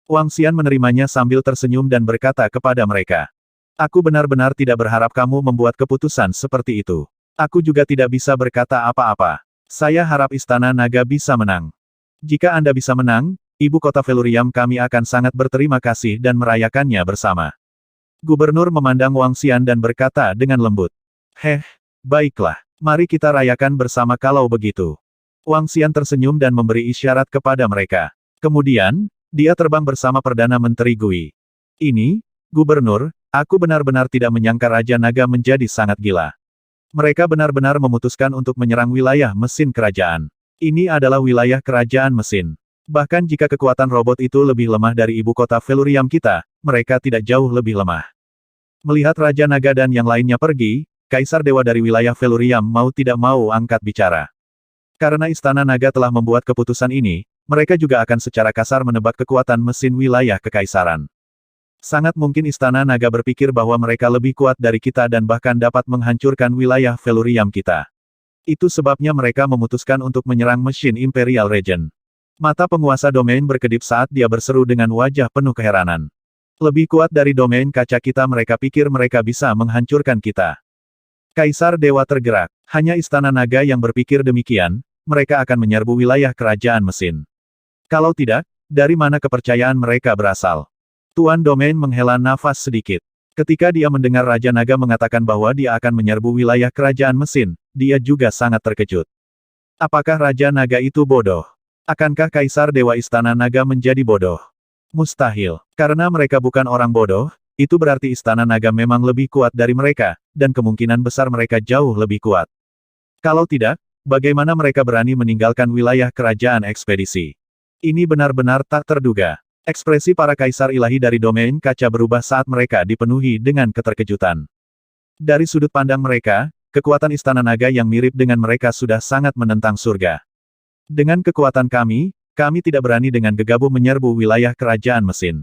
Wang Xian menerimanya sambil tersenyum dan berkata kepada mereka. Aku benar-benar tidak berharap kamu membuat keputusan seperti itu. Aku juga tidak bisa berkata apa-apa. Saya harap Istana Naga bisa menang. Jika Anda bisa menang, Ibu kota Velurium kami akan sangat berterima kasih dan merayakannya bersama. Gubernur memandang Wang Xian dan berkata dengan lembut. Baiklah. Mari kita rayakan bersama kalau begitu. Wang Xian tersenyum dan memberi isyarat kepada mereka. Kemudian, dia terbang bersama Perdana Menteri Gui. Ini, Gubernur, aku benar-benar tidak menyangka Raja Naga menjadi sangat gila. Mereka benar-benar memutuskan untuk menyerang wilayah mesin kerajaan. Ini adalah wilayah kerajaan mesin. Bahkan jika kekuatan robot itu lebih lemah dari ibu kota Velurium kita, mereka tidak jauh lebih lemah. Melihat Raja Naga dan yang lainnya pergi, Kaisar Dewa dari wilayah Velurium mau tidak mau angkat bicara. Karena Istana Naga telah membuat keputusan ini, mereka juga akan secara kasar menebak kekuatan mesin wilayah kekaisaran. Sangat mungkin Istana Naga berpikir bahwa mereka lebih kuat dari kita dan bahkan dapat menghancurkan wilayah Velurium kita. Itu sebabnya mereka memutuskan untuk menyerang mesin Imperial Regent. Mata penguasa domain berkedip saat dia berseru dengan wajah penuh keheranan. Lebih kuat dari domain kaca kita, mereka pikir mereka bisa menghancurkan kita. Kaisar Dewa tergerak. Hanya Istana Naga yang berpikir demikian, mereka akan menyerbu wilayah kerajaan mesin. Kalau tidak, dari mana kepercayaan mereka berasal? Tuan domain menghela nafas sedikit. Ketika dia mendengar Raja Naga mengatakan bahwa dia akan menyerbu wilayah kerajaan mesin, dia juga sangat terkejut. Apakah Raja Naga itu bodoh? Akankah Kaisar Dewa Istana Naga menjadi bodoh? Mustahil. Karena mereka bukan orang bodoh, itu berarti Istana Naga memang lebih kuat dari mereka, dan kemungkinan besar mereka jauh lebih kuat. Kalau tidak, bagaimana mereka berani meninggalkan wilayah kerajaan ekspedisi? Ini benar-benar tak terduga. Ekspresi para kaisar ilahi dari domain kaca berubah saat mereka dipenuhi dengan keterkejutan. Dari sudut pandang mereka, kekuatan Istana Naga yang mirip dengan mereka sudah sangat menentang surga. Dengan kekuatan kami tidak berani dengan gegabah menyerbu wilayah kerajaan mesin.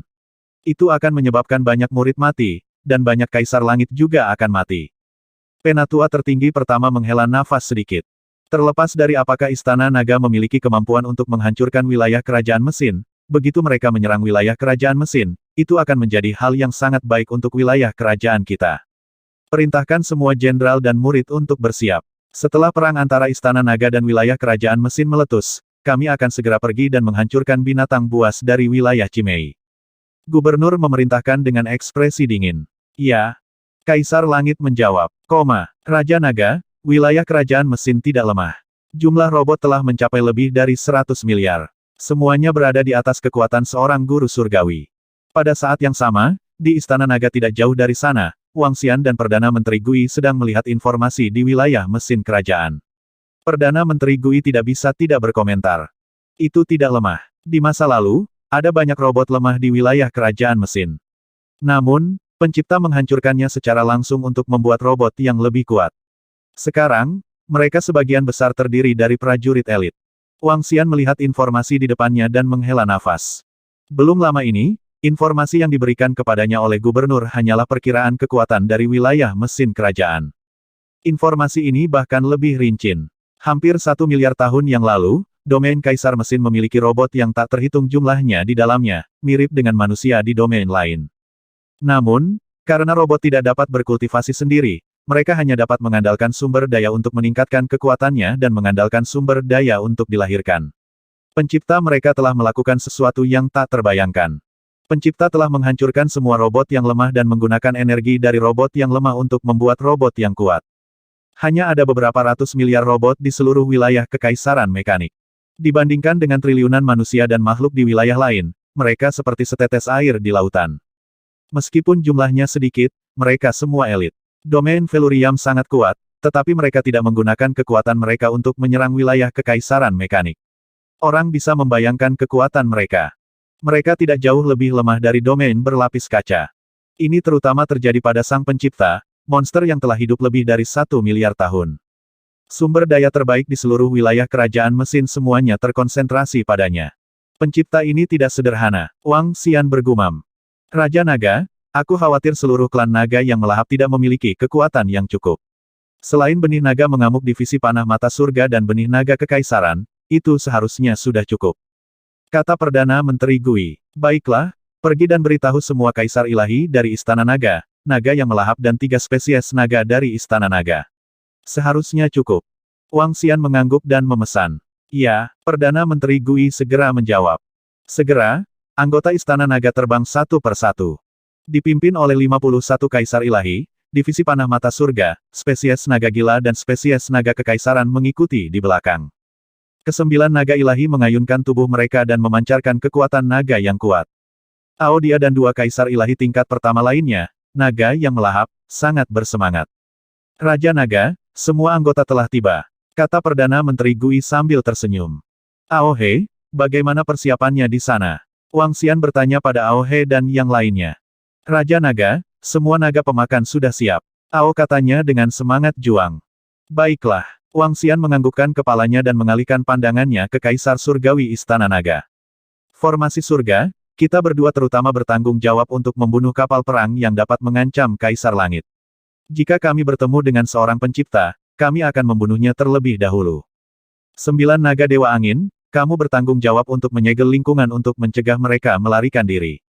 Itu akan menyebabkan banyak murid mati, dan banyak kaisar langit juga akan mati. Penatua tertinggi pertama menghela nafas sedikit. Terlepas dari apakah Istana Naga memiliki kemampuan untuk menghancurkan wilayah kerajaan mesin, begitu mereka menyerang wilayah kerajaan mesin, itu akan menjadi hal yang sangat baik untuk wilayah kerajaan kita. Perintahkan semua jenderal dan murid untuk bersiap. Setelah perang antara Istana Naga dan wilayah kerajaan mesin meletus, kami akan segera pergi dan menghancurkan binatang buas dari wilayah Cimei. Gubernur memerintahkan dengan ekspresi dingin. Ya. Kaisar Langit menjawab. Raja Naga, wilayah kerajaan mesin tidak lemah. Jumlah robot telah mencapai lebih dari 100 miliar. Semuanya berada di atas kekuatan seorang guru surgawi. Pada saat yang sama, di Istana Naga tidak jauh dari sana, Wang Xian dan Perdana Menteri Gui sedang melihat informasi di wilayah mesin kerajaan. Perdana Menteri Gui tidak bisa tidak berkomentar. Itu tidak lemah. Di masa lalu, ada banyak robot lemah di wilayah kerajaan mesin. Namun, pencipta menghancurkannya secara langsung untuk membuat robot yang lebih kuat. Sekarang, mereka sebagian besar terdiri dari prajurit elit. Wang Xian melihat informasi di depannya dan menghela nafas. Belum lama ini, informasi yang diberikan kepadanya oleh gubernur hanyalah perkiraan kekuatan dari wilayah mesin kerajaan. Informasi ini bahkan lebih rinci. Hampir 1 miliar tahun yang lalu, domain Kaisar Mesin memiliki robot yang tak terhitung jumlahnya di dalamnya, mirip dengan manusia di domain lain. Namun, karena robot tidak dapat berkultivasi sendiri, mereka hanya dapat mengandalkan sumber daya untuk meningkatkan kekuatannya dan mengandalkan sumber daya untuk dilahirkan. Pencipta mereka telah melakukan sesuatu yang tak terbayangkan. Pencipta telah menghancurkan semua robot yang lemah dan menggunakan energi dari robot yang lemah untuk membuat robot yang kuat. Hanya ada beberapa ratus miliar robot di seluruh wilayah Kekaisaran Mekanik. Dibandingkan dengan triliunan manusia dan makhluk di wilayah lain, mereka seperti setetes air di lautan. Meskipun jumlahnya sedikit, mereka semua elit. Domain Velurium sangat kuat, tetapi mereka tidak menggunakan kekuatan mereka untuk menyerang wilayah Kekaisaran Mekanik. Orang bisa membayangkan kekuatan mereka. Mereka tidak jauh lebih lemah dari domain berlapis kaca. Ini terutama terjadi pada sang pencipta, monster yang telah hidup lebih dari 1 miliar tahun. Sumber daya terbaik di seluruh wilayah kerajaan mesin semuanya terkonsentrasi padanya. Pencipta ini tidak sederhana, Wang Xian bergumam. Raja Naga, aku khawatir seluruh klan naga yang melahap tidak memiliki kekuatan yang cukup. Selain benih naga mengamuk divisi panah mata surga dan benih naga kekaisaran, itu seharusnya sudah cukup. Kata Perdana Menteri Gui, baiklah, pergi dan beritahu semua kaisar ilahi dari Istana Naga, naga yang melahap dan 3 spesies naga dari Istana Naga. Seharusnya cukup. Wang Xian mengangguk dan memesan. Ya, Perdana Menteri Gui segera menjawab. Segera, anggota Istana Naga terbang satu per satu. Dipimpin oleh 51 kaisar ilahi, divisi panah mata surga, spesies naga gila dan spesies naga kekaisaran mengikuti di belakang. Kesembilan naga ilahi mengayunkan tubuh mereka dan memancarkan kekuatan naga yang kuat. Aodia dan 2 kaisar ilahi tingkat pertama lainnya, naga yang melahap, sangat bersemangat. Raja Naga, semua anggota telah tiba, kata Perdana Menteri Gui sambil tersenyum. Aohe, bagaimana persiapannya di sana? Wang Xian bertanya pada Aohe dan yang lainnya. Raja Naga, semua naga pemakan sudah siap. Ao katanya dengan semangat juang. Baiklah, Wang Xian menganggukkan kepalanya dan mengalihkan pandangannya ke Kaisar Surgawi Istana Naga. Formasi surga, kita berdua terutama bertanggung jawab untuk membunuh kapal perang yang dapat mengancam Kaisar Langit. Jika kami bertemu dengan seorang pencipta, kami akan membunuhnya terlebih dahulu. 9 naga Dewa Angin, kamu bertanggung jawab untuk menyegel lingkungan untuk mencegah mereka melarikan diri.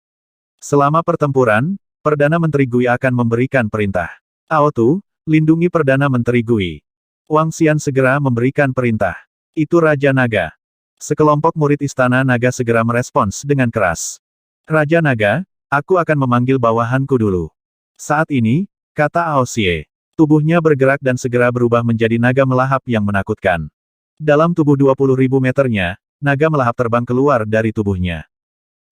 Selama pertempuran, Perdana Menteri Gui akan memberikan perintah. Aotu, lindungi Perdana Menteri Gui. Wang Xian segera memberikan perintah. Itu Raja Naga. Sekelompok murid Istana Naga segera merespons dengan keras. Raja Naga, aku akan memanggil bawahanku dulu. Saat ini, kata Ao Xie, tubuhnya bergerak dan segera berubah menjadi naga melahap yang menakutkan. Dalam tubuh 20.000 meternya, naga melahap terbang keluar dari tubuhnya.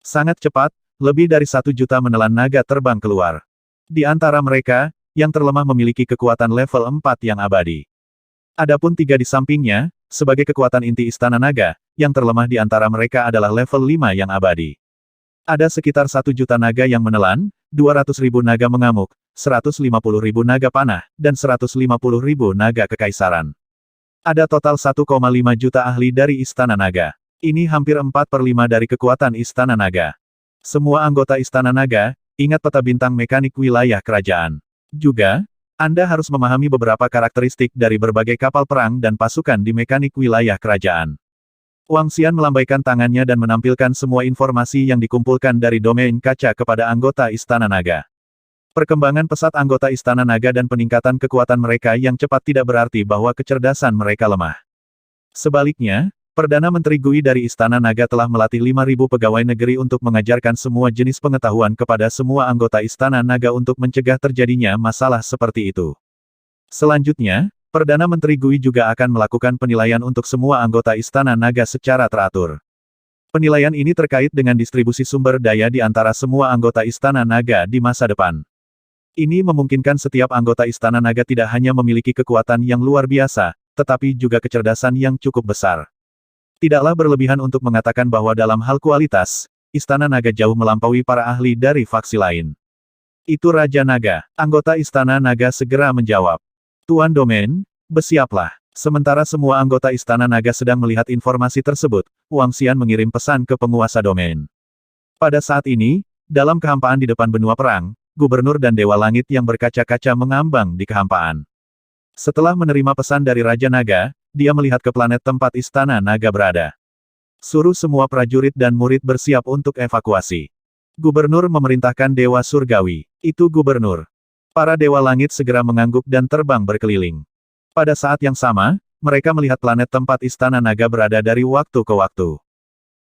Sangat cepat, lebih dari 1 juta menelan naga terbang keluar. Di antara mereka, yang terlemah memiliki kekuatan level 4 yang abadi. Adapun 3 di sampingnya, sebagai kekuatan inti Istana Naga, yang terlemah di antara mereka adalah level 5 yang abadi. Ada sekitar 1 juta naga yang menelan, 200.000 naga mengamuk, 150.000 naga panah, dan 150.000 naga kekaisaran. Ada total 1,5 juta ahli dari Istana Naga. Ini hampir 4/5 dari kekuatan Istana Naga. Semua anggota Istana Naga, ingat peta bintang mekanik wilayah kerajaan. Juga, Anda harus memahami beberapa karakteristik dari berbagai kapal perang dan pasukan di mekanik wilayah kerajaan. Wang Xian melambaikan tangannya dan menampilkan semua informasi yang dikumpulkan dari domain kaca kepada anggota Istana Naga. Perkembangan pesat anggota Istana Naga dan peningkatan kekuatan mereka yang cepat tidak berarti bahwa kecerdasan mereka lemah. Sebaliknya, Perdana Menteri Gui dari Istana Naga telah melatih 5.000 pegawai negeri untuk mengajarkan semua jenis pengetahuan kepada semua anggota Istana Naga untuk mencegah terjadinya masalah seperti itu. Selanjutnya, Perdana Menteri Gui juga akan melakukan penilaian untuk semua anggota Istana Naga secara teratur. Penilaian ini terkait dengan distribusi sumber daya di antara semua anggota Istana Naga di masa depan. Ini memungkinkan setiap anggota Istana Naga tidak hanya memiliki kekuatan yang luar biasa, tetapi juga kecerdasan yang cukup besar. Tidaklah berlebihan untuk mengatakan bahwa dalam hal kualitas, Istana Naga jauh melampaui para ahli dari faksi lain. Itu Raja Naga. Anggota Istana Naga segera menjawab. Tuan Domain, bersiaplah. Sementara semua anggota Istana Naga sedang melihat informasi tersebut, Wang Xian mengirim pesan ke penguasa domain. Pada saat ini, dalam kehampaan di depan benua perang, Gubernur dan Dewa Langit yang berkaca-kaca mengambang di kehampaan. Setelah menerima pesan dari Raja Naga, dia melihat ke planet tempat Istana Naga berada. Suruh semua prajurit dan murid bersiap untuk evakuasi. Gubernur memerintahkan Dewa Surgawi. Itu gubernur. Para Dewa Langit segera mengangguk dan terbang berkeliling. Pada saat yang sama, mereka melihat planet tempat Istana Naga berada dari waktu ke waktu.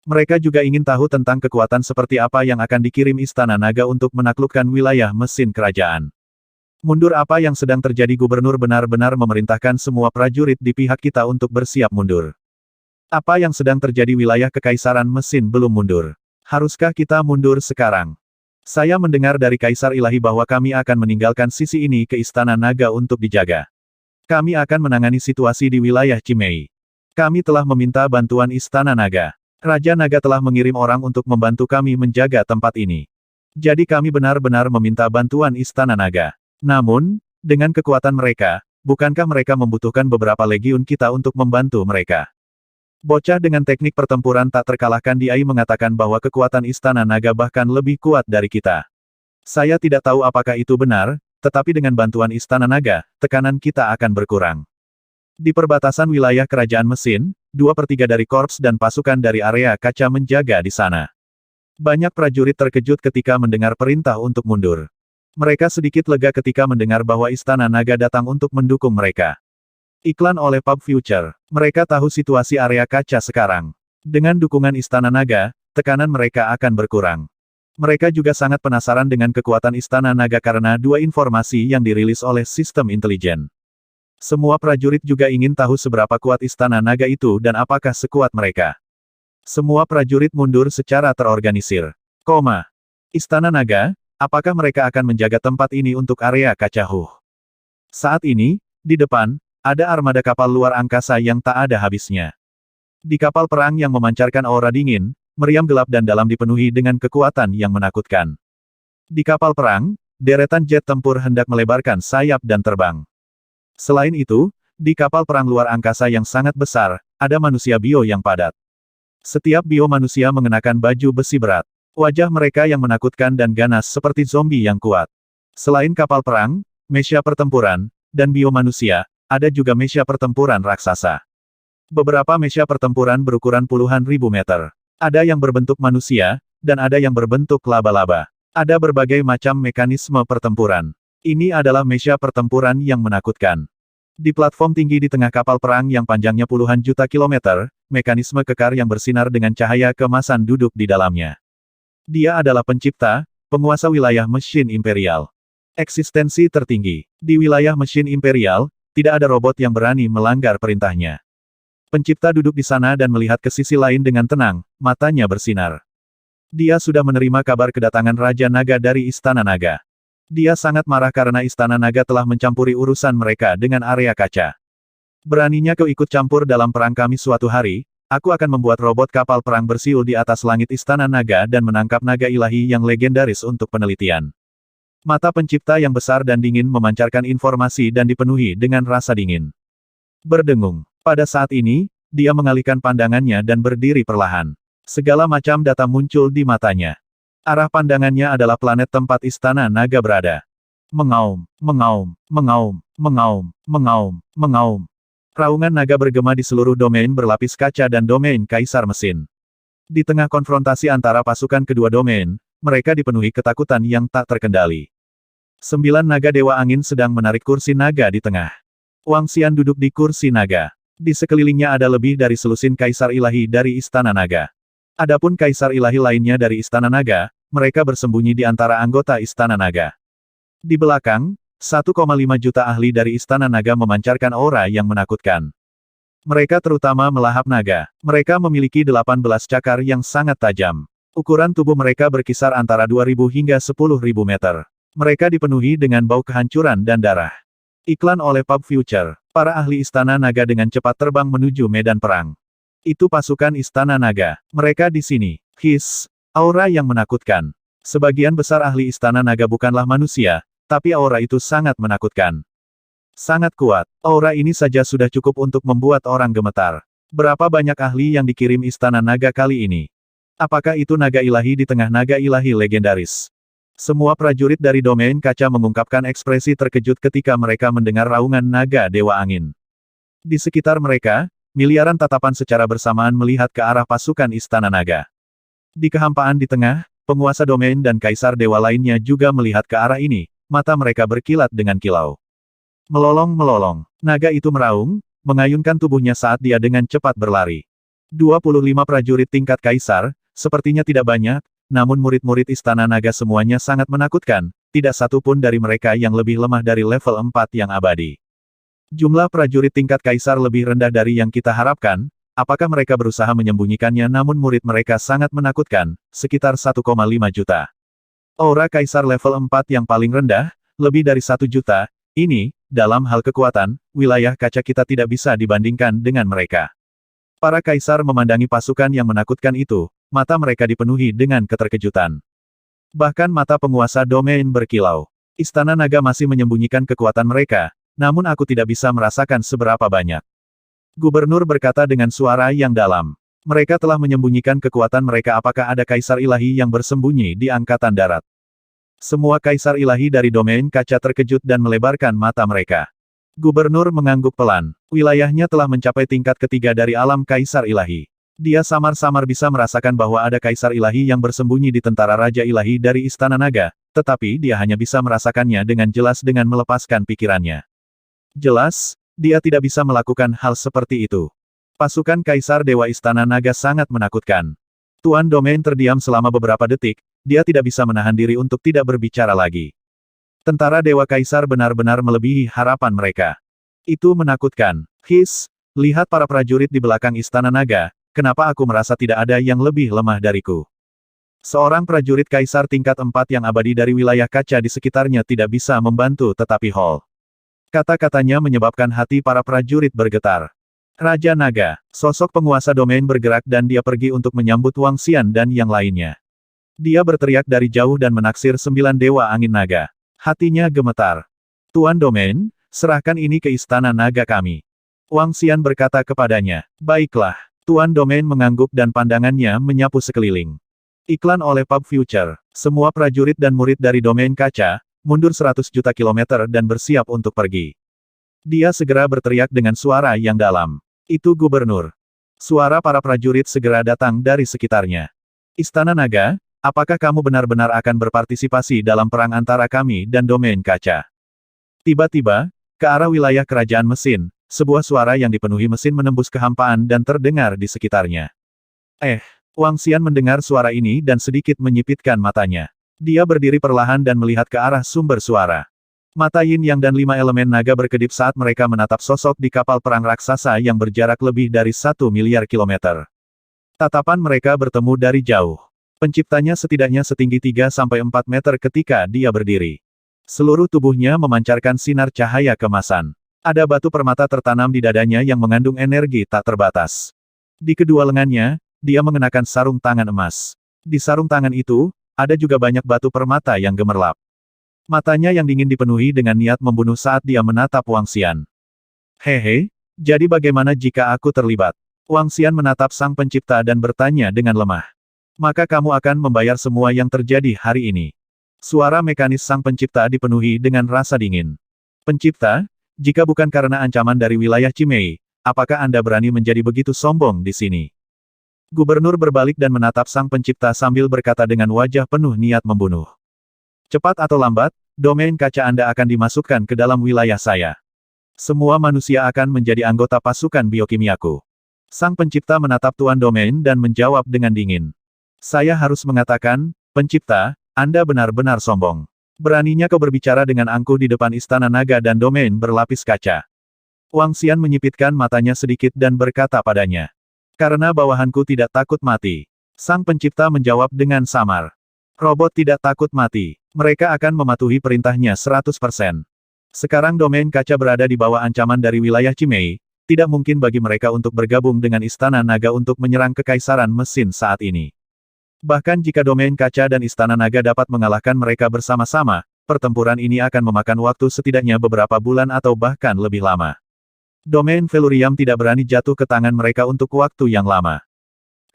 Mereka juga ingin tahu tentang kekuatan seperti apa yang akan dikirim Istana Naga untuk menaklukkan wilayah mesin kerajaan. Mundur apa yang sedang terjadi? Gubernur benar-benar memerintahkan semua prajurit di pihak kita untuk bersiap mundur. Apa yang sedang terjadi? Wilayah Kekaisaran Mesin belum mundur. Haruskah kita mundur sekarang? Saya mendengar dari Kaisar Ilahi bahwa kami akan meninggalkan sisi ini ke Istana Naga untuk dijaga. Kami akan menangani situasi di wilayah Cimei. Kami telah meminta bantuan Istana Naga. Raja Naga telah mengirim orang untuk membantu kami menjaga tempat ini. Jadi kami benar-benar meminta bantuan Istana Naga. Namun, dengan kekuatan mereka, bukankah mereka membutuhkan beberapa legiun kita untuk membantu mereka? Bocah dengan teknik pertempuran tak terkalahkan Diai mengatakan bahwa kekuatan Istana Naga bahkan lebih kuat dari kita. Saya tidak tahu apakah itu benar, tetapi dengan bantuan Istana Naga, tekanan kita akan berkurang. Di perbatasan wilayah Kerajaan Mesin, 2/3 dari korps dan pasukan dari area kaca menjaga di sana. Banyak prajurit terkejut ketika mendengar perintah untuk mundur. Mereka sedikit lega ketika mendengar bahwa Istana Naga datang untuk mendukung mereka. Iklan oleh Pub Future. Mereka tahu situasi area kaca sekarang. Dengan dukungan Istana Naga, tekanan mereka akan berkurang. Mereka juga sangat penasaran dengan kekuatan Istana Naga karena dua informasi yang dirilis oleh sistem intelijen. Semua prajurit juga ingin tahu seberapa kuat Istana Naga itu dan apakah sekuat mereka. Semua prajurit mundur secara terorganisir. Istana Naga, apakah mereka akan menjaga tempat ini untuk area kaca Huh? Saat ini, di depan, ada armada kapal luar angkasa yang tak ada habisnya. Di kapal perang yang memancarkan aura dingin, meriam gelap dan dalam dipenuhi dengan kekuatan yang menakutkan. Di kapal perang, deretan jet tempur hendak melebarkan sayap dan terbang. Selain itu, di kapal perang luar angkasa yang sangat besar, ada manusia bio yang padat. Setiap bio manusia mengenakan baju besi berat. Wajah mereka yang menakutkan dan ganas seperti zombie yang kuat. Selain kapal perang, mecha pertempuran, dan bio manusia, ada juga mecha pertempuran raksasa. Beberapa mecha pertempuran berukuran puluhan ribu meter. Ada yang berbentuk manusia, dan ada yang berbentuk laba-laba. Ada berbagai macam mekanisme pertempuran. Ini adalah mecha pertempuran yang menakutkan. Di platform tinggi di tengah kapal perang yang panjangnya puluhan juta kilometer, mekanisme kekar yang bersinar dengan cahaya keemasan duduk di dalamnya. Dia adalah pencipta, penguasa wilayah mesin imperial. Eksistensi tertinggi. Di wilayah mesin imperial, tidak ada robot yang berani melanggar perintahnya. Pencipta duduk di sana dan melihat ke sisi lain dengan tenang, matanya bersinar. Dia sudah menerima kabar kedatangan Raja Naga dari Istana Naga. Dia sangat marah karena Istana Naga telah mencampuri urusan mereka dengan area kaca. Beraninya kau ikut campur dalam perang kami suatu hari, aku akan membuat robot kapal perang bersiul di atas langit Istana Naga dan menangkap naga ilahi yang legendaris untuk penelitian. Mata pencipta yang besar dan dingin memancarkan informasi dan dipenuhi dengan rasa dingin. Berdengung. Pada saat ini, dia mengalihkan pandangannya dan berdiri perlahan. Segala macam data muncul di matanya. Arah pandangannya adalah planet tempat Istana Naga berada. Mengaum, mengaum, mengaum, mengaum, mengaum, mengaum. Raungan naga bergema di seluruh domain berlapis kaca dan domain Kaisar Mesin. Di tengah konfrontasi antara pasukan kedua domain, mereka dipenuhi ketakutan yang tak terkendali. 9 naga Dewa Angin sedang menarik kursi naga di tengah. Wang Xian duduk di kursi naga. Di sekelilingnya ada lebih dari selusin Kaisar Ilahi dari Istana Naga. Adapun Kaisar Ilahi lainnya dari Istana Naga, mereka bersembunyi di antara anggota Istana Naga. Di belakang, 1,5 juta ahli dari Istana Naga memancarkan aura yang menakutkan. Mereka terutama melahap naga. Mereka memiliki 18 cakar yang sangat tajam. Ukuran tubuh mereka berkisar antara 2.000 hingga 10.000 meter. Mereka dipenuhi dengan bau kehancuran dan darah. Iklan oleh Pub Future. Para ahli Istana Naga dengan cepat terbang menuju medan perang. Itu pasukan Istana Naga. Mereka di sini. Aura yang menakutkan. Sebagian besar ahli Istana Naga bukanlah manusia, tapi aura itu sangat menakutkan. Sangat kuat. Aura ini saja sudah cukup untuk membuat orang gemetar. Berapa banyak ahli yang dikirim Istana Naga kali ini? Apakah itu naga ilahi di tengah naga ilahi legendaris? Semua prajurit dari domain kaca mengungkapkan ekspresi terkejut ketika mereka mendengar raungan naga Dewa Angin. Di sekitar mereka, miliaran tatapan secara bersamaan melihat ke arah pasukan Istana Naga. Di kehampaan di tengah, penguasa domain dan kaisar dewa lainnya juga melihat ke arah ini, mata mereka berkilat dengan kilau. Melolong-melolong, naga itu meraung, mengayunkan tubuhnya saat dia dengan cepat berlari. 25 prajurit tingkat kaisar, sepertinya tidak banyak, namun murid-murid Istana Naga semuanya sangat menakutkan, tidak satu pun dari mereka yang lebih lemah dari level 4 yang abadi. Jumlah prajurit tingkat kaisar lebih rendah dari yang kita harapkan, apakah mereka berusaha menyembunyikannya namun murid mereka sangat menakutkan, sekitar 1,5 juta. Aura kaisar level 4 yang paling rendah, lebih dari 1 juta, ini, dalam hal kekuatan, wilayah kaca kita tidak bisa dibandingkan dengan mereka. Para kaisar memandangi pasukan yang menakutkan itu, mata mereka dipenuhi dengan keterkejutan. Bahkan mata penguasa domain berkilau. Istana Naga masih menyembunyikan kekuatan mereka, namun aku tidak bisa merasakan seberapa banyak. Gubernur berkata dengan suara yang dalam. Mereka telah menyembunyikan kekuatan mereka. Apakah ada kaisar ilahi yang bersembunyi di angkatan darat? Semua kaisar ilahi dari domain kaca terkejut dan melebarkan mata mereka. Gubernur mengangguk pelan. Wilayahnya telah mencapai tingkat ketiga dari alam kaisar ilahi. Dia samar-samar bisa merasakan bahwa ada kaisar ilahi yang bersembunyi di tentara raja ilahi dari Istana Naga, tetapi dia hanya bisa merasakannya dengan jelas dengan melepaskan pikirannya. Jelas, dia tidak bisa melakukan hal seperti itu. Pasukan kaisar dewa Istana Naga sangat menakutkan. Tuan domain terdiam selama beberapa detik, dia tidak bisa menahan diri untuk tidak berbicara lagi. Tentara dewa kaisar benar-benar melebihi harapan mereka. Itu menakutkan. Lihat para prajurit di belakang Istana Naga, kenapa aku merasa tidak ada yang lebih lemah dariku? Seorang prajurit kaisar tingkat 4 yang abadi dari wilayah kaca di sekitarnya tidak bisa membantu tetapi Hall. Kata-katanya menyebabkan hati para prajurit bergetar. Raja Naga, sosok penguasa domain bergerak dan dia pergi untuk menyambut Wang Xian dan yang lainnya. Dia berteriak dari jauh dan menaksir 9 dewa angin naga. Hatinya gemetar. Tuan domain, serahkan ini ke Istana Naga kami. Wang Xian berkata kepadanya. Baiklah. Tuan domain mengangguk dan pandangannya menyapu sekeliling. Iklan oleh Pub Future. Semua prajurit dan murid dari domain kaca, mundur 100 juta kilometer dan bersiap untuk pergi. Dia segera berteriak dengan suara yang dalam. Itu gubernur. Suara para prajurit segera datang dari sekitarnya. Istana Naga, apakah kamu benar-benar akan berpartisipasi dalam perang antara kami dan domain kaca? Tiba-tiba, ke arah wilayah kerajaan mesin, sebuah suara yang dipenuhi mesin menembus kehampaan dan terdengar di sekitarnya. Wang Xian mendengar suara ini dan sedikit menyipitkan matanya. Dia berdiri perlahan dan melihat ke arah sumber suara. Mata Yin Yang dan 5 elemen naga berkedip saat mereka menatap sosok di kapal perang raksasa yang berjarak lebih dari 1 miliar kilometer. Tatapan mereka bertemu dari jauh. Penciptanya setidaknya setinggi 3-4 meter ketika dia berdiri. Seluruh tubuhnya memancarkan sinar cahaya kemasan. Ada batu permata tertanam di dadanya yang mengandung energi tak terbatas. Di kedua lengannya, dia mengenakan sarung tangan emas. Di sarung tangan itu, ada juga banyak batu permata yang gemerlap. Matanya yang dingin dipenuhi dengan niat membunuh saat dia menatap Wang Xian. Hehe, jadi bagaimana jika aku terlibat? Wang Xian menatap sang pencipta dan bertanya dengan lemah. Maka kamu akan membayar semua yang terjadi hari ini. Suara mekanis sang pencipta dipenuhi dengan rasa dingin. Pencipta, jika bukan karena ancaman dari wilayah Cimei, apakah Anda berani menjadi begitu sombong di sini? Gubernur berbalik dan menatap sang pencipta sambil berkata dengan wajah penuh niat membunuh. Cepat atau lambat, domain kaca Anda akan dimasukkan ke dalam wilayah saya. Semua manusia akan menjadi anggota pasukan biokimiaku. Sang pencipta menatap Tuan Domain dan menjawab dengan dingin. Saya harus mengatakan, pencipta, Anda benar-benar sombong. Beraninya kau berbicara dengan angkuh di depan Istana Naga dan domain berlapis kaca. Wang Xian menyipitkan matanya sedikit dan berkata padanya. Karena bawahanku tidak takut mati. Sang pencipta menjawab dengan samar. Robot tidak takut mati. Mereka akan mematuhi perintahnya 100%. Sekarang domain kaca berada di bawah ancaman dari wilayah Cimei, tidak mungkin bagi mereka untuk bergabung dengan Istana Naga untuk menyerang Kekaisaran Mesin saat ini. Bahkan jika domain kaca dan Istana Naga dapat mengalahkan mereka bersama-sama, pertempuran ini akan memakan waktu setidaknya beberapa bulan atau bahkan lebih lama. Domain Velurium tidak berani jatuh ke tangan mereka untuk waktu yang lama.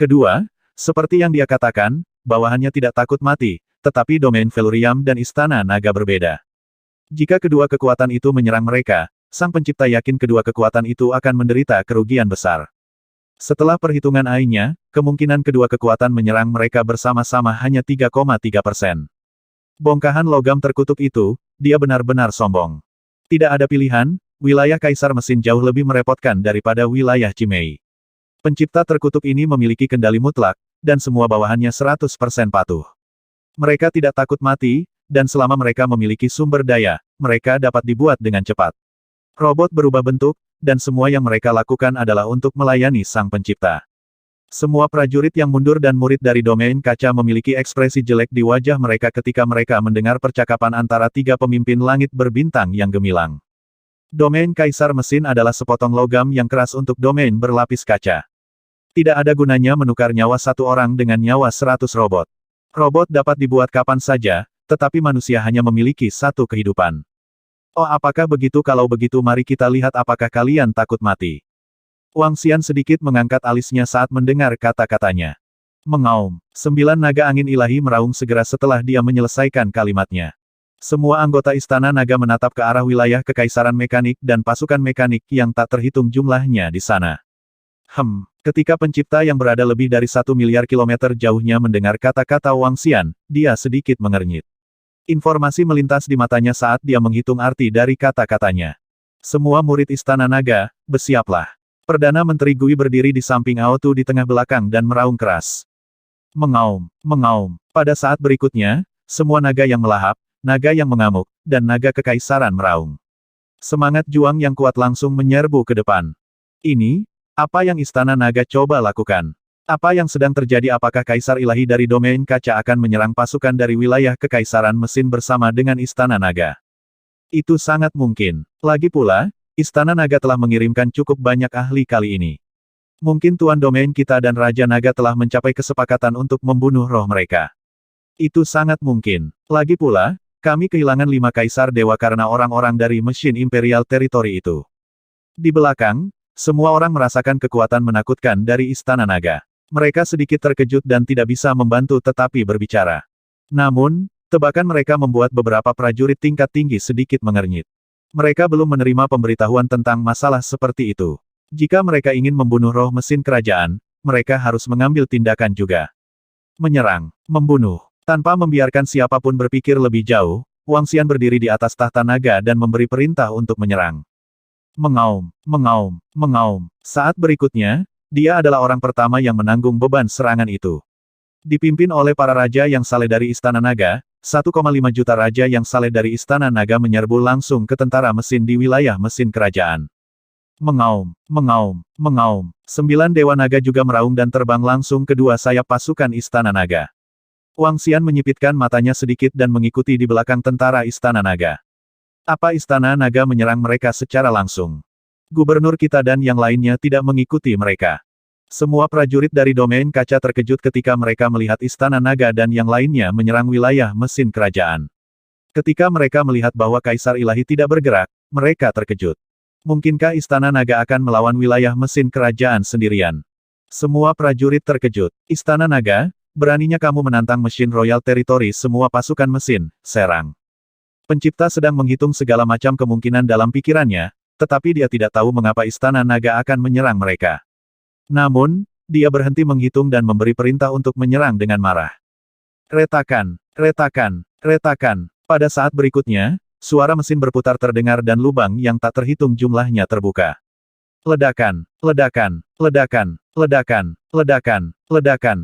Kedua, seperti yang dia katakan, bawahannya tidak takut mati, tetapi domain Velurium dan Istana Naga berbeda. Jika kedua kekuatan itu menyerang mereka, Sang Pencipta yakin kedua kekuatan itu akan menderita kerugian besar. Setelah perhitungan AI-nya, kemungkinan kedua kekuatan menyerang mereka bersama-sama hanya 3,3%. Bongkahan logam terkutuk itu, dia benar-benar sombong. Tidak ada pilihan, wilayah Kaisar Mesin jauh lebih merepotkan daripada wilayah Cimei. Pencipta terkutuk ini memiliki kendali mutlak, dan semua bawahannya 100% patuh. Mereka tidak takut mati, dan selama mereka memiliki sumber daya, mereka dapat dibuat dengan cepat. Robot berubah bentuk, dan semua yang mereka lakukan adalah untuk melayani Sang Pencipta. Semua prajurit yang mundur dan murid dari domain kaca memiliki ekspresi jelek di wajah mereka ketika mereka mendengar percakapan antara tiga pemimpin langit berbintang yang gemilang. Domain Kaisar Mesin adalah sepotong logam yang keras untuk domain berlapis kaca. Tidak ada gunanya menukar nyawa satu orang dengan nyawa 100 robot. Robot dapat dibuat kapan saja, tetapi manusia hanya memiliki satu kehidupan. Oh, apakah begitu? Kalau begitu mari kita lihat apakah kalian takut mati. Wang Xian sedikit mengangkat alisnya saat mendengar kata-katanya. Mengaum. 9 naga angin ilahi meraung segera setelah dia menyelesaikan kalimatnya. Semua anggota Istana Naga menatap ke arah wilayah Kekaisaran Mekanik dan pasukan mekanik yang tak terhitung jumlahnya di sana. Ketika pencipta yang berada lebih dari 1 miliar kilometer jauhnya mendengar kata-kata Wang Xian, dia sedikit mengernyit. Informasi melintas di matanya saat dia menghitung arti dari kata-katanya. Semua murid Istana Naga, bersiaplah. Perdana Menteri Gui berdiri di samping Aotu di tengah belakang dan meraung keras. Mengaum, mengaum. Pada saat berikutnya, semua naga yang melahap, naga yang mengamuk, dan naga kekaisaran meraung. Semangat juang yang kuat langsung menyerbu ke depan. Ini, apa yang Istana Naga coba lakukan? Apa yang sedang terjadi? Apakah Kaisar Ilahi dari domain kaca akan menyerang pasukan dari wilayah Kekaisaran Mesin bersama dengan Istana Naga? Itu sangat mungkin. Lagi pula, Istana Naga telah mengirimkan cukup banyak ahli kali ini. Mungkin Tuan Domain kita dan Raja Naga telah mencapai kesepakatan untuk membunuh roh mereka. Itu sangat mungkin. Lagi pula, kami kehilangan 5 kaisar dewa karena orang-orang dari mesin Imperial Territory itu. Di belakang, semua orang merasakan kekuatan menakutkan dari Istana Naga. Mereka sedikit terkejut dan tidak bisa membantu tetapi berbicara. Namun, tebakan mereka membuat beberapa prajurit tingkat tinggi sedikit mengernyit. Mereka belum menerima pemberitahuan tentang masalah seperti itu. Jika mereka ingin membunuh roh mesin kerajaan, mereka harus mengambil tindakan juga. Menyerang, membunuh. Tanpa membiarkan siapapun berpikir lebih jauh, Wang Xian berdiri di atas tahta naga dan memberi perintah untuk menyerang. Mengaum, mengaum, mengaum. Saat berikutnya, dia adalah orang pertama yang menanggung beban serangan itu. Dipimpin oleh para raja yang saleh dari Istana Naga, 1,5 juta raja yang saleh dari Istana Naga menyerbu langsung ke tentara mesin di wilayah mesin kerajaan. Mengaum, mengaum, mengaum. 9 dewa naga juga meraung dan terbang langsung ke dua sayap pasukan Istana Naga. Wang Xian menyipitkan matanya sedikit dan mengikuti di belakang tentara Istana Naga. Apa Istana Naga menyerang mereka secara langsung? Gubernur kita dan yang lainnya tidak mengikuti mereka. Semua prajurit dari domain kaca terkejut ketika mereka melihat Istana Naga dan yang lainnya menyerang wilayah mesin kerajaan. Ketika mereka melihat bahwa Kaisar Ilahi tidak bergerak, mereka terkejut. Mungkinkah Istana Naga akan melawan wilayah mesin kerajaan sendirian? Semua prajurit terkejut. Istana Naga, beraninya kamu menantang mesin Royal Territory? Semua pasukan mesin, serang. Pencipta sedang menghitung segala macam kemungkinan dalam pikirannya, tetapi dia tidak tahu mengapa Istana Naga akan menyerang mereka. Namun, dia berhenti menghitung dan memberi perintah untuk menyerang dengan marah. Retakan, retakan, retakan. Pada saat berikutnya, suara mesin berputar terdengar dan lubang yang tak terhitung jumlahnya terbuka. Ledakan, ledakan, ledakan, ledakan, ledakan, ledakan.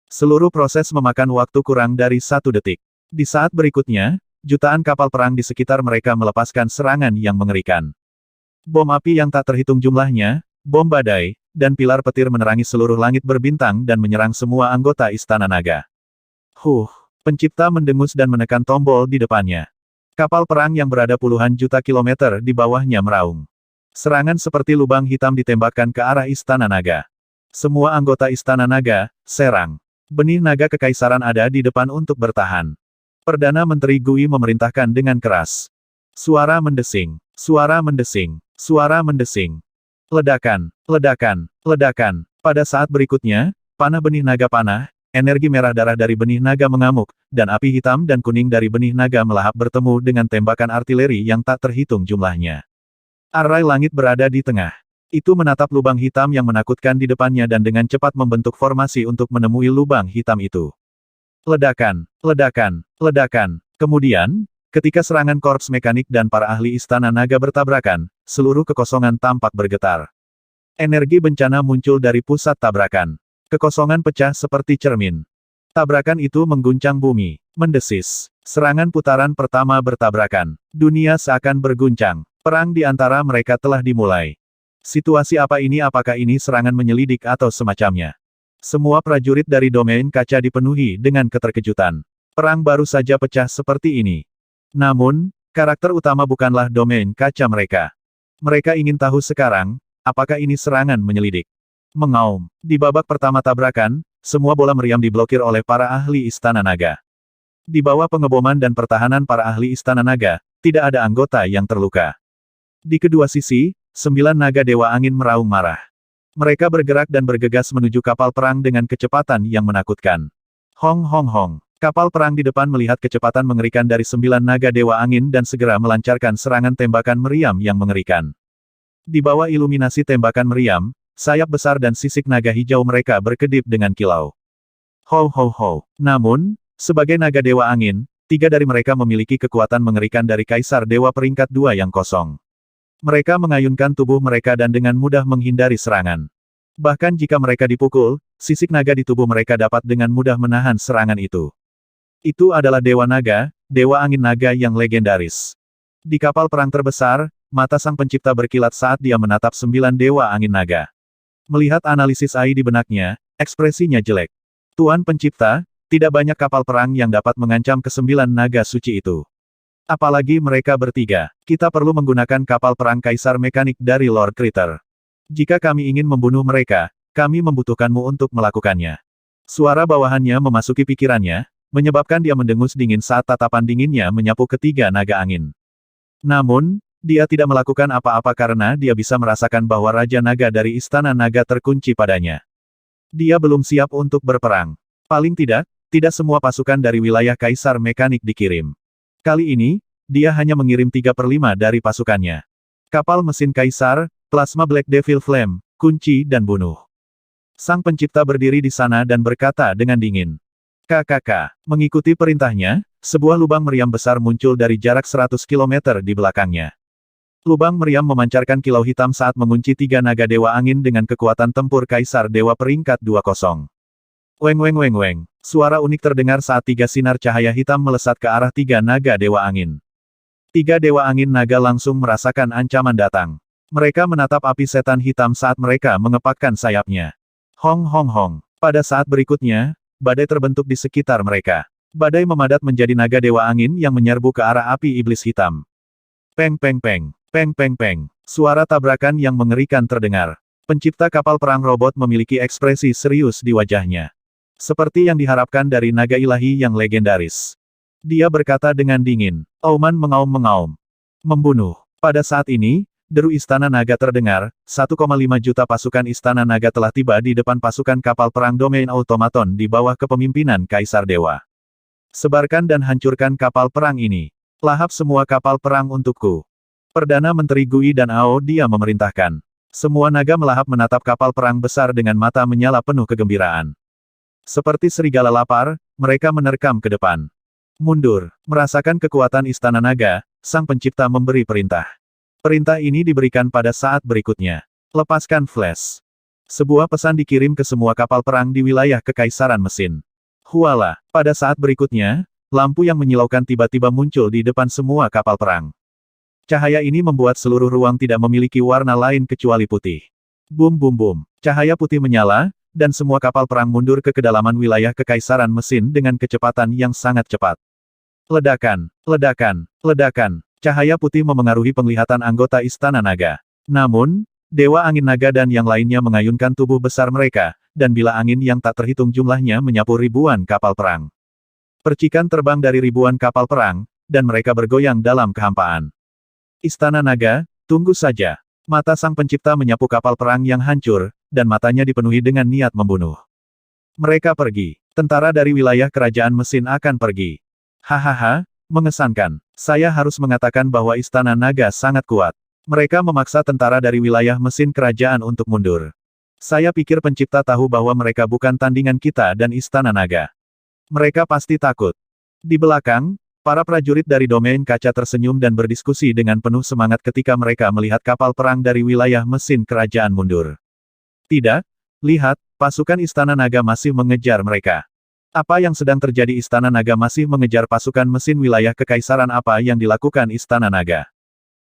Seluruh proses memakan waktu kurang dari 1 detik. Di saat berikutnya, jutaan kapal perang di sekitar mereka melepaskan serangan yang mengerikan. Bom api yang tak terhitung jumlahnya, bom badai, dan pilar petir menerangi seluruh langit berbintang dan menyerang semua anggota Istana Naga. Pencipta mendengus dan menekan tombol di depannya. Kapal perang yang berada puluhan juta kilometer di bawahnya meraung. Serangan seperti lubang hitam ditembakkan ke arah Istana Naga. Semua anggota Istana Naga, serang. Benih naga kekaisaran ada di depan untuk bertahan. Perdana Menteri Gui memerintahkan dengan keras. Suara mendesing, suara mendesing, suara mendesing. Ledakan, ledakan, ledakan. Pada saat berikutnya, panah benih naga panah, energi merah darah dari benih naga mengamuk, dan api hitam dan kuning dari benih naga melahap bertemu dengan tembakan artileri yang tak terhitung jumlahnya. Arai langit berada di tengah. Itu menatap lubang hitam yang menakutkan di depannya dan dengan cepat membentuk formasi untuk menemui lubang hitam itu. Ledakan, ledakan, ledakan. Kemudian, ketika serangan korps mekanik dan para ahli istana naga bertabrakan, seluruh kekosongan tampak bergetar. Energi bencana muncul dari pusat tabrakan. Kekosongan pecah seperti cermin. Tabrakan itu mengguncang bumi, mendesis. Serangan putaran pertama bertabrakan. Dunia seakan berguncang. Perang di antara mereka telah dimulai. Situasi apa ini? Apakah ini serangan menyelidik atau semacamnya? Semua prajurit dari domain kaca dipenuhi dengan keterkejutan. Perang baru saja pecah seperti ini. Namun, karakter utama bukanlah domain kaca mereka. Mereka ingin tahu sekarang, apakah ini serangan menyelidik? Mengaum. Di babak pertama tabrakan, semua bola meriam diblokir oleh para ahli istana naga. Di bawah pengeboman dan pertahanan para ahli istana naga, tidak ada anggota yang terluka. Di kedua sisi, 9 naga dewa angin meraung marah. Mereka bergerak dan bergegas menuju kapal perang dengan kecepatan yang menakutkan. Hong hong hong. Kapal perang di depan melihat kecepatan mengerikan dari 9 naga dewa angin dan segera melancarkan serangan tembakan meriam yang mengerikan. Di bawah iluminasi tembakan meriam, sayap besar dan sisik naga hijau mereka berkedip dengan kilau. Ho ho ho. Namun, sebagai naga dewa angin, 3 dari mereka memiliki kekuatan mengerikan dari Kaisar Dewa peringkat 2 yang kosong. Mereka mengayunkan tubuh mereka dan dengan mudah menghindari serangan. Bahkan jika mereka dipukul, sisik naga di tubuh mereka dapat dengan mudah menahan serangan itu. Itu adalah Dewa Naga, Dewa Angin Naga yang legendaris. Di kapal perang terbesar, mata Sang Pencipta berkilat saat dia menatap 9 Dewa Angin Naga. Melihat analisis AI di benaknya, ekspresinya jelek. Tuan Pencipta, tidak banyak kapal perang yang dapat mengancam ke-9 naga suci itu. Apalagi mereka bertiga. Kita perlu menggunakan kapal perang kaisar mekanik dari Lord Critter. Jika kami ingin membunuh mereka, kami membutuhkanmu untuk melakukannya. Suara bawahannya memasuki pikirannya, menyebabkan dia mendengus dingin saat tatapan dinginnya menyapu ketiga naga angin. Namun, dia tidak melakukan apa-apa karena dia bisa merasakan bahwa Raja Naga dari Istana Naga terkunci padanya. Dia belum siap untuk berperang. Paling tidak, tidak semua pasukan dari wilayah kaisar mekanik dikirim. Kali ini, dia hanya mengirim 3/5 dari pasukannya. Kapal mesin kaisar, plasma Black Devil Flame, kunci dan bunuh. Sang Pencipta berdiri di sana dan berkata dengan dingin. KKK. Mengikuti perintahnya, sebuah lubang meriam besar muncul dari jarak 100 km di belakangnya. Lubang meriam memancarkan kilau hitam saat mengunci 3 naga dewa angin dengan kekuatan tempur kaisar dewa peringkat 20. Weng weng weng weng. Suara unik terdengar saat 3 sinar cahaya hitam melesat ke arah 3 naga dewa angin. 3 dewa angin naga langsung merasakan ancaman datang. Mereka menatap api setan hitam saat mereka mengepakkan sayapnya. Hong hong hong. Pada saat berikutnya, badai terbentuk di sekitar mereka. Badai memadat menjadi naga dewa angin yang menyerbu ke arah api iblis hitam. Peng peng peng. Peng peng peng. Suara tabrakan yang mengerikan terdengar. Pencipta kapal perang robot memiliki ekspresi serius di wajahnya. Seperti yang diharapkan dari naga ilahi yang legendaris. Dia berkata dengan dingin. Auman mengaum-mengaum. Membunuh. Pada saat ini, deru Istana Naga terdengar, 1,5 juta pasukan Istana Naga telah tiba di depan pasukan kapal perang domain automaton di bawah kepemimpinan Kaisar Dewa. Sebarkan dan hancurkan kapal perang ini. Lahap semua kapal perang untukku. Perdana Menteri Gui dan Ao dia memerintahkan. Semua naga melahap menatap kapal perang besar dengan mata menyala penuh kegembiraan. Seperti serigala lapar, mereka menerkam ke depan. Mundur. Merasakan kekuatan Istana Naga, Sang Pencipta memberi perintah. Perintah ini diberikan pada saat berikutnya. Lepaskan flash. Sebuah pesan dikirim ke semua kapal perang di wilayah Kekaisaran Mesin. Huala. Pada saat berikutnya, lampu yang menyilaukan tiba-tiba muncul di depan semua kapal perang. Cahaya ini membuat seluruh ruang tidak memiliki warna lain kecuali putih. Bum bum bum. Cahaya putih menyala, dan semua kapal perang mundur ke kedalaman wilayah Kekaisaran Mesin dengan kecepatan yang sangat cepat. Ledakan, ledakan, ledakan. Cahaya putih memengaruhi penglihatan anggota Istana Naga. Namun, Dewa Angin Naga dan yang lainnya mengayunkan tubuh besar mereka, dan bila angin yang tak terhitung jumlahnya menyapu ribuan kapal perang. Percikan terbang dari ribuan kapal perang, dan mereka bergoyang dalam kehampaan. Istana Naga, tunggu saja. Mata Sang Pencipta menyapu kapal perang yang hancur, dan matanya dipenuhi dengan niat membunuh. Mereka pergi. Tentara dari wilayah kerajaan mesin akan pergi. Hahaha, mengesankan. Saya harus mengatakan bahwa Istana Naga sangat kuat. Mereka memaksa tentara dari wilayah mesin kerajaan untuk mundur. Saya pikir pencipta tahu bahwa mereka bukan tandingan kita dan Istana Naga. Mereka pasti takut. Di belakang, para prajurit dari domain kaca tersenyum dan berdiskusi dengan penuh semangat ketika mereka melihat kapal perang dari wilayah mesin kerajaan mundur. Tidak, lihat, pasukan Istana Naga masih mengejar mereka. Apa yang sedang terjadi? Istana Naga masih mengejar pasukan mesin wilayah kekaisaran. Apa yang dilakukan Istana Naga?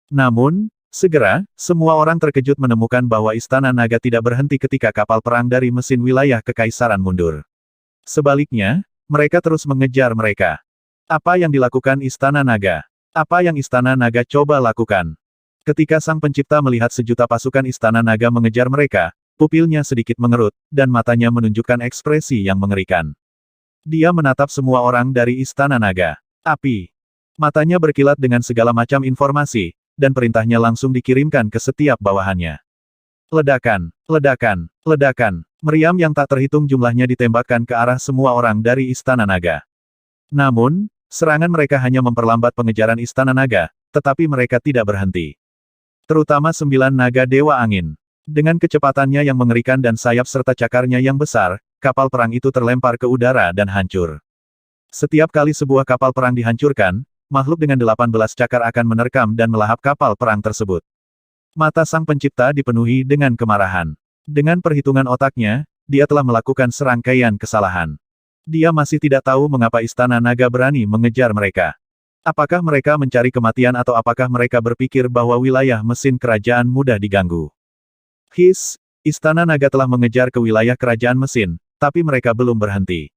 Namun, segera, semua orang terkejut menemukan bahwa Istana Naga tidak berhenti ketika kapal perang dari mesin wilayah kekaisaran mundur. Sebaliknya, mereka terus mengejar mereka. Apa yang dilakukan Istana Naga? Apa yang Istana Naga coba lakukan? Ketika Sang Pencipta melihat sejuta pasukan Istana Naga mengejar mereka, pupilnya sedikit mengerut, dan matanya menunjukkan ekspresi yang mengerikan. Dia menatap semua orang dari Istana Naga. Api. Matanya berkilat dengan segala macam informasi, dan perintahnya langsung dikirimkan ke setiap bawahannya. Ledakan, ledakan, ledakan. Meriam yang tak terhitung jumlahnya ditembakkan ke arah semua orang dari Istana Naga. Namun, serangan mereka hanya memperlambat pengejaran Istana Naga, tetapi mereka tidak berhenti. Terutama 9 naga Dewa Angin. Dengan kecepatannya yang mengerikan dan sayap serta cakarnya yang besar, kapal perang itu terlempar ke udara dan hancur. Setiap kali sebuah kapal perang dihancurkan, makhluk dengan 18 cakar akan menerkam dan melahap kapal perang tersebut. Mata Sang Pencipta dipenuhi dengan kemarahan. Dengan perhitungan otaknya, dia telah melakukan serangkaian kesalahan. Dia masih tidak tahu mengapa Istana Naga berani mengejar mereka. Apakah mereka mencari kematian atau apakah mereka berpikir bahwa wilayah mesin kerajaan mudah diganggu? Istana Naga telah mengejar ke wilayah kerajaan mesin, tapi mereka belum berhenti.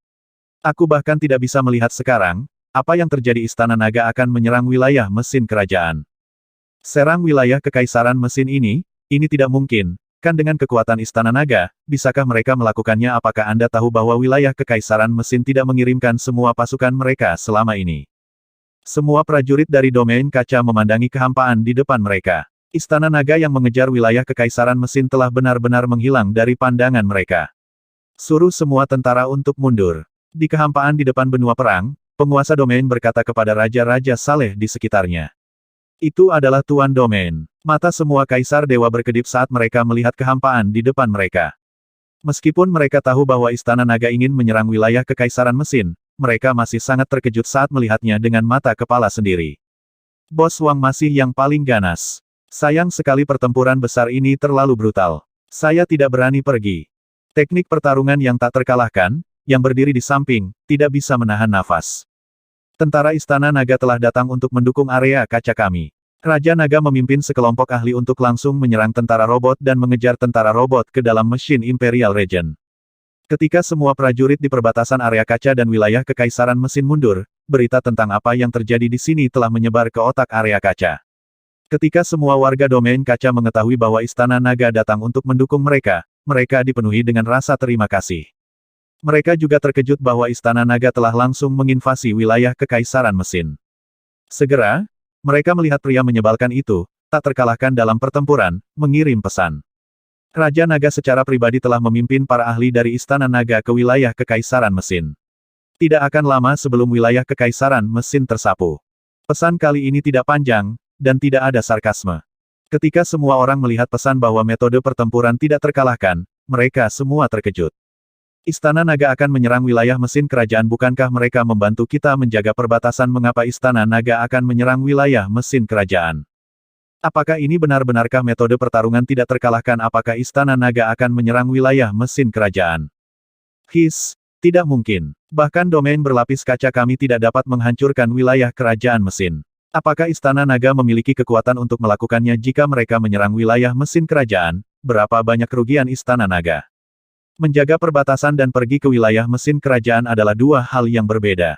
Aku bahkan tidak bisa melihat sekarang, apa yang terjadi. Istana Naga akan menyerang wilayah mesin kerajaan. Serang wilayah kekaisaran mesin ini tidak mungkin, kan dengan kekuatan Istana Naga, bisakah mereka melakukannya? Apakah Anda tahu bahwa wilayah kekaisaran mesin tidak mengirimkan semua pasukan mereka selama ini? Semua prajurit dari domain kaca memandangi kehampaan di depan mereka. Istana Naga yang mengejar wilayah kekaisaran mesin telah benar-benar menghilang dari pandangan mereka. Suruh semua tentara untuk mundur. Di kehampaan di depan benua perang, penguasa domain berkata kepada raja-raja saleh di sekitarnya. Itu adalah Tuan Domain. Mata semua kaisar dewa berkedip saat mereka melihat kehampaan di depan mereka. Meskipun mereka tahu bahwa Istana Naga ingin menyerang wilayah kekaisaran mesin, mereka masih sangat terkejut saat melihatnya dengan mata kepala sendiri. Bos Wang masih yang paling ganas. Sayang sekali pertempuran besar ini terlalu brutal. Saya tidak berani pergi. Teknik pertarungan yang tak terkalahkan, yang berdiri di samping, tidak bisa menahan nafas. Tentara Istana Naga telah datang untuk mendukung area kaca kami. Raja Naga memimpin sekelompok ahli untuk langsung menyerang tentara robot dan mengejar tentara robot ke dalam mesin Imperial Region. Ketika semua prajurit di perbatasan area kaca dan wilayah kekaisaran mesin mundur, berita tentang apa yang terjadi di sini telah menyebar ke otak area kaca. Ketika semua warga domain kaca mengetahui bahwa Istana Naga datang untuk mendukung mereka, mereka dipenuhi dengan rasa terima kasih. Mereka juga terkejut bahwa Istana Naga telah langsung menginvasi wilayah kekaisaran mesin. Segera, mereka melihat pria menyebalkan itu, tak terkalahkan dalam pertempuran, mengirim pesan. Raja Naga secara pribadi telah memimpin para ahli dari Istana Naga ke wilayah kekaisaran mesin. Tidak akan lama sebelum wilayah kekaisaran mesin tersapu. Pesan kali ini tidak panjang, dan tidak ada sarkasme. Ketika semua orang melihat pesan bahwa metode pertempuran tidak terkalahkan, mereka semua terkejut. Istana Naga akan menyerang wilayah mesin kerajaan. Bukankah mereka membantu kita menjaga perbatasan? Mengapa Istana Naga akan menyerang wilayah mesin kerajaan? Apakah ini benar-benarkah metode pertarungan tidak terkalahkan? Apakah Istana Naga akan menyerang wilayah mesin kerajaan? Tidak mungkin. Bahkan domain berlapis kaca kami tidak dapat menghancurkan wilayah kerajaan mesin. Apakah Istana Naga memiliki kekuatan untuk melakukannya? Jika mereka menyerang wilayah mesin kerajaan, berapa banyak kerugian Istana Naga? Menjaga perbatasan dan pergi ke wilayah mesin kerajaan adalah dua hal yang berbeda.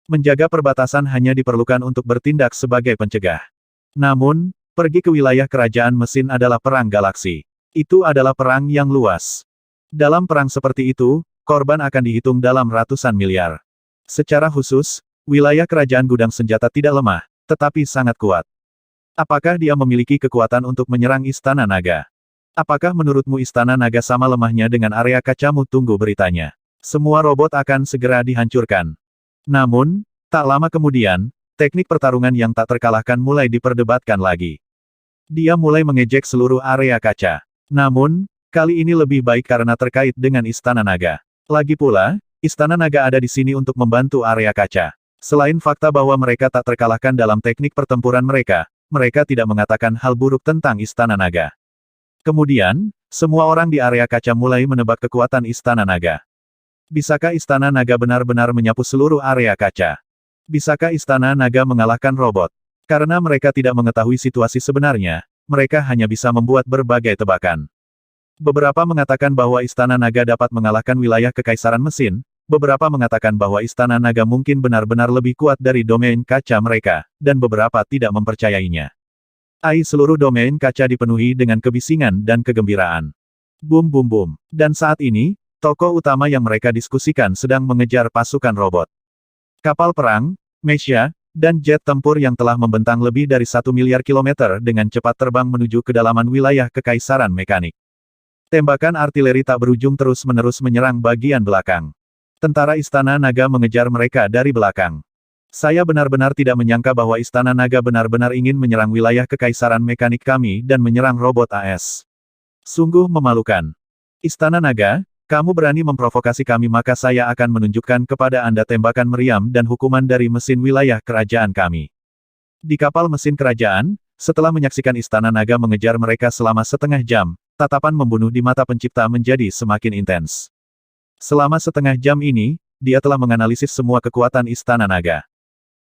Menjaga perbatasan hanya diperlukan untuk bertindak sebagai pencegah. Namun, pergi ke wilayah kerajaan mesin adalah perang galaksi. Itu adalah perang yang luas. Dalam perang seperti itu, korban akan dihitung dalam ratusan miliar. Secara khusus, wilayah kerajaan gudang senjata tidak lemah, tetapi sangat kuat. Apakah dia memiliki kekuatan untuk menyerang Istana Naga? Apakah menurutmu Istana Naga sama lemahnya dengan area kacamu? Tunggu beritanya. Semua robot akan segera dihancurkan. Namun, tak lama kemudian, teknik pertarungan yang tak terkalahkan mulai diperdebatkan lagi. Dia mulai mengejek seluruh area kaca. Namun, kali ini lebih baik karena terkait dengan Istana Naga. Lagi pula, Istana Naga ada di sini untuk membantu area kaca. Selain fakta bahwa mereka tak terkalahkan dalam teknik pertempuran mereka, mereka tidak mengatakan hal buruk tentang Istana Naga. Kemudian, semua orang di area kaca mulai menebak kekuatan Istana Naga. Bisakah Istana Naga benar-benar menyapu seluruh area kaca? Bisakah Istana Naga mengalahkan robot? Karena mereka tidak mengetahui situasi sebenarnya, mereka hanya bisa membuat berbagai tebakan. Beberapa mengatakan bahwa Istana Naga dapat mengalahkan wilayah Kekaisaran Mesin, beberapa mengatakan bahwa Istana Naga mungkin benar-benar lebih kuat dari domain kaca mereka, dan beberapa tidak mempercayainya. Seluruh domain kaca dipenuhi dengan kebisingan dan kegembiraan. Bum bum bum. Dan saat ini, tokoh utama yang mereka diskusikan sedang mengejar pasukan robot. Kapal perang, mecha, dan jet tempur yang telah membentang lebih dari 1 miliar kilometer dengan cepat terbang menuju kedalaman wilayah Kekaisaran Mekanik. Tembakan artileri tak berujung terus-menerus menyerang bagian belakang. Tentara Istana Naga mengejar mereka dari belakang. Saya benar-benar tidak menyangka bahwa Istana Naga benar-benar ingin menyerang wilayah Kekaisaran Mekanik kami dan menyerang robot AS. Sungguh memalukan. Istana Naga, kamu berani memprovokasi kami maka saya akan menunjukkan kepada Anda tembakan meriam dan hukuman dari mesin wilayah kerajaan kami. Di kapal mesin kerajaan, setelah menyaksikan Istana Naga mengejar mereka selama setengah jam, tatapan membunuh di mata pencipta menjadi semakin intens. Selama setengah jam ini, dia telah menganalisis semua kekuatan Istana Naga.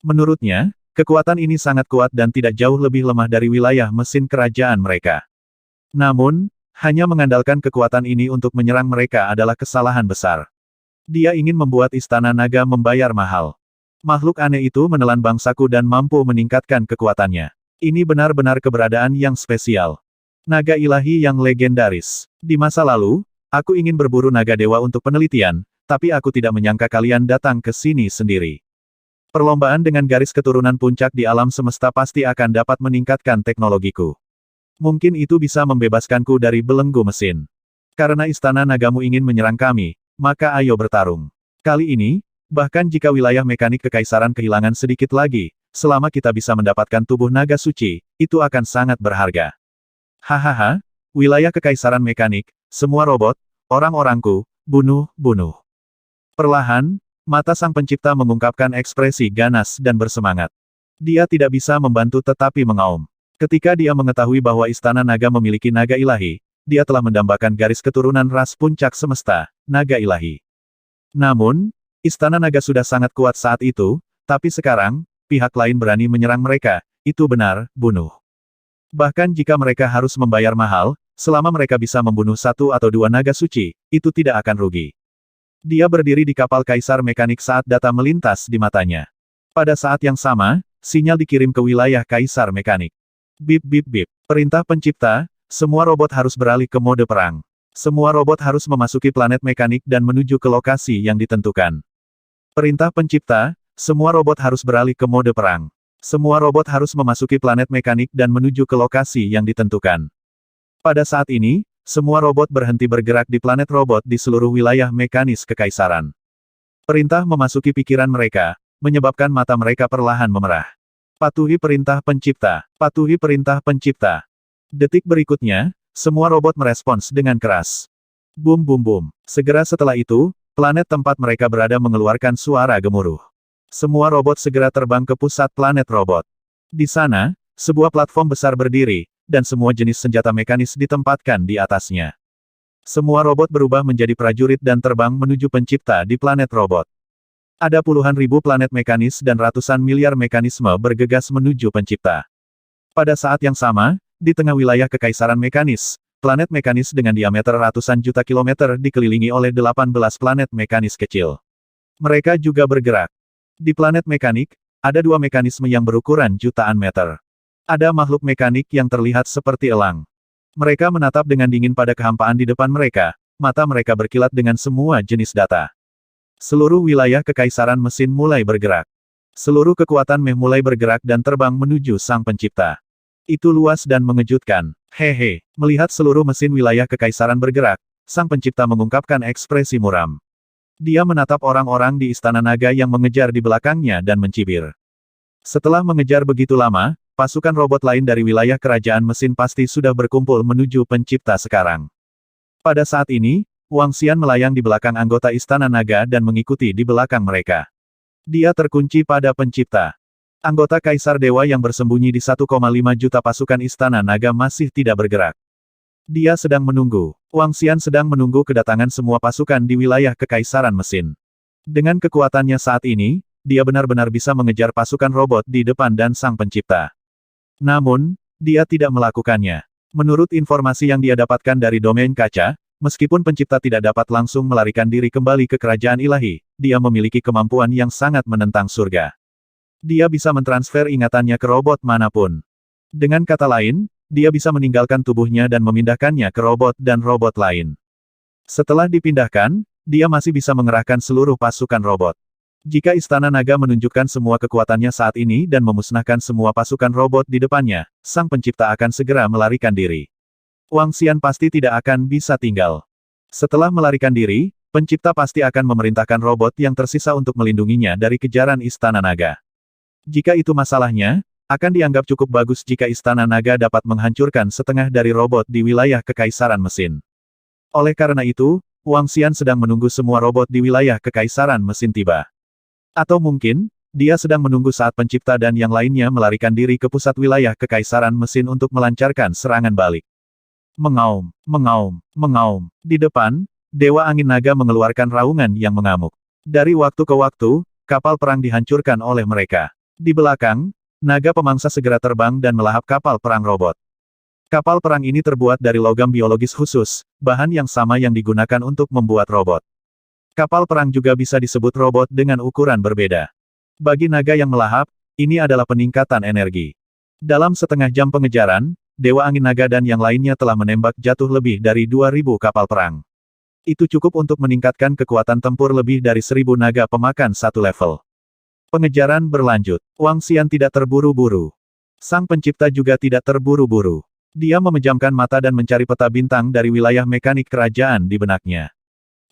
Menurutnya, kekuatan ini sangat kuat dan tidak jauh lebih lemah dari wilayah mesin kerajaan mereka. Namun, hanya mengandalkan kekuatan ini untuk menyerang mereka adalah kesalahan besar. Dia ingin membuat Istana Naga membayar mahal. Makhluk aneh itu menelan bangsaku dan mampu meningkatkan kekuatannya. Ini benar-benar keberadaan yang spesial. Naga ilahi yang legendaris. Di masa lalu, aku ingin berburu naga dewa untuk penelitian, tapi aku tidak menyangka kalian datang ke sini sendiri. Perlombaan dengan garis keturunan puncak di alam semesta pasti akan dapat meningkatkan teknologiku. Mungkin itu bisa membebaskanku dari belenggu mesin. Karena Istana Nagamu ingin menyerang kami, maka ayo bertarung. Kali ini, bahkan jika wilayah mekanik Kekaisaran kehilangan sedikit lagi, selama kita bisa mendapatkan tubuh naga suci, itu akan sangat berharga. Hahaha, wilayah Kekaisaran Mekanik, semua robot, orang-orangku, bunuh. Perlahan, mata sang pencipta mengungkapkan ekspresi ganas dan bersemangat. Dia tidak bisa membantu tetapi mengaum. Ketika dia mengetahui bahwa Istana Naga memiliki naga ilahi, dia telah mendambakan garis keturunan ras puncak semesta, naga ilahi. Namun, Istana Naga sudah sangat kuat saat itu, tapi sekarang, pihak lain berani menyerang mereka, itu benar, bunuh. Bahkan jika mereka harus membayar mahal, selama mereka bisa membunuh 1 atau 2 naga suci, itu tidak akan rugi. Dia berdiri di kapal Kaisar Mekanik saat data melintas di matanya. Pada saat yang sama, sinyal dikirim ke wilayah Kaisar Mekanik. Bip bip bip. Perintah pencipta, semua robot harus beralih ke mode perang. Semua robot harus memasuki planet mekanik dan menuju ke lokasi yang ditentukan. Perintah pencipta, semua robot harus beralih ke mode perang. Semua robot harus memasuki planet mekanik dan menuju ke lokasi yang ditentukan. Pada saat ini, semua robot berhenti bergerak di planet robot di seluruh wilayah mekanis Kekaisaran. Perintah memasuki pikiran mereka, menyebabkan mata mereka perlahan memerah. Patuhi perintah pencipta. Patuhi perintah pencipta. Detik berikutnya, semua robot merespons dengan keras. Bum bum bum. Segera setelah itu, planet tempat mereka berada mengeluarkan suara gemuruh. Semua robot segera terbang ke pusat planet robot. Di sana, sebuah platform besar berdiri, dan semua jenis senjata mekanis ditempatkan di atasnya. Semua robot berubah menjadi prajurit dan terbang menuju pencipta di planet robot. Ada puluhan ribu planet mekanis dan ratusan miliar mekanisme bergegas menuju pencipta. Pada saat yang sama, di tengah wilayah Kekaisaran Mekanis, planet mekanis dengan diameter ratusan juta kilometer dikelilingi oleh 18 planet mekanis kecil. Mereka juga bergerak. Di planet mekanik, ada 2 mekanisme yang berukuran jutaan meter. Ada makhluk mekanik yang terlihat seperti elang. Mereka menatap dengan dingin pada kehampaan di depan mereka, mata mereka berkilat dengan semua jenis data. Seluruh wilayah Kekaisaran Mesin mulai bergerak. Seluruh kekuatan Meh mulai bergerak dan terbang menuju Sang Pencipta. Itu luas dan mengejutkan. Hehe, melihat seluruh mesin wilayah Kekaisaran bergerak, Sang Pencipta mengungkapkan ekspresi muram. Dia menatap orang-orang di Istana Naga yang mengejar di belakangnya dan mencibir. Setelah mengejar begitu lama, pasukan robot lain dari wilayah kerajaan mesin pasti sudah berkumpul menuju pencipta sekarang. Pada saat ini, Wang Xian melayang di belakang anggota Istana Naga dan mengikuti di belakang mereka. Dia terkunci pada pencipta. Anggota Kaisar Dewa yang bersembunyi di 1,5 juta pasukan Istana Naga masih tidak bergerak. Dia sedang menunggu. Wang Xian sedang menunggu kedatangan semua pasukan di wilayah Kekaisaran Mesin. Dengan kekuatannya saat ini, dia benar-benar bisa mengejar pasukan robot di depan dan sang pencipta. Namun, dia tidak melakukannya. Menurut informasi yang dia dapatkan dari domain kaca, meskipun pencipta tidak dapat langsung melarikan diri kembali ke kerajaan ilahi, dia memiliki kemampuan yang sangat menentang surga. Dia bisa mentransfer ingatannya ke robot manapun. Dengan kata lain, dia bisa meninggalkan tubuhnya dan memindahkannya ke robot dan robot lain. Setelah dipindahkan, dia masih bisa mengerahkan seluruh pasukan robot. Jika Istana Naga menunjukkan semua kekuatannya saat ini dan memusnahkan semua pasukan robot di depannya, sang pencipta akan segera melarikan diri. Wang Xian pasti tidak akan bisa tinggal. Setelah melarikan diri, pencipta pasti akan memerintahkan robot yang tersisa untuk melindunginya dari kejaran Istana Naga. Jika itu masalahnya, akan dianggap cukup bagus jika Istana Naga dapat menghancurkan setengah dari robot di wilayah Kekaisaran Mesin. Oleh karena itu, Wang Xian sedang menunggu semua robot di wilayah Kekaisaran Mesin tiba. Atau mungkin, dia sedang menunggu saat pencipta dan yang lainnya melarikan diri ke pusat wilayah Kekaisaran Mesin untuk melancarkan serangan balik. Mengaum, mengaum, mengaum. Di depan, Dewa Angin Naga mengeluarkan raungan yang mengamuk. Dari waktu ke waktu, kapal perang dihancurkan oleh mereka. Di belakang, naga pemangsa segera terbang dan melahap kapal perang robot. Kapal perang ini terbuat dari logam biologis khusus, bahan yang sama yang digunakan untuk membuat robot. Kapal perang juga bisa disebut robot dengan ukuran berbeda. Bagi naga yang melahap, ini adalah peningkatan energi. Dalam setengah jam pengejaran, Dewa Angin Naga dan yang lainnya telah menembak jatuh lebih dari 2.000 kapal perang. Itu cukup untuk meningkatkan kekuatan tempur lebih dari 1.000 naga pemakan satu level. Pengejaran berlanjut. Wang Xian tidak terburu-buru. Sang pencipta juga tidak terburu-buru. Dia memejamkan mata dan mencari peta bintang dari wilayah mekanik kerajaan di benaknya.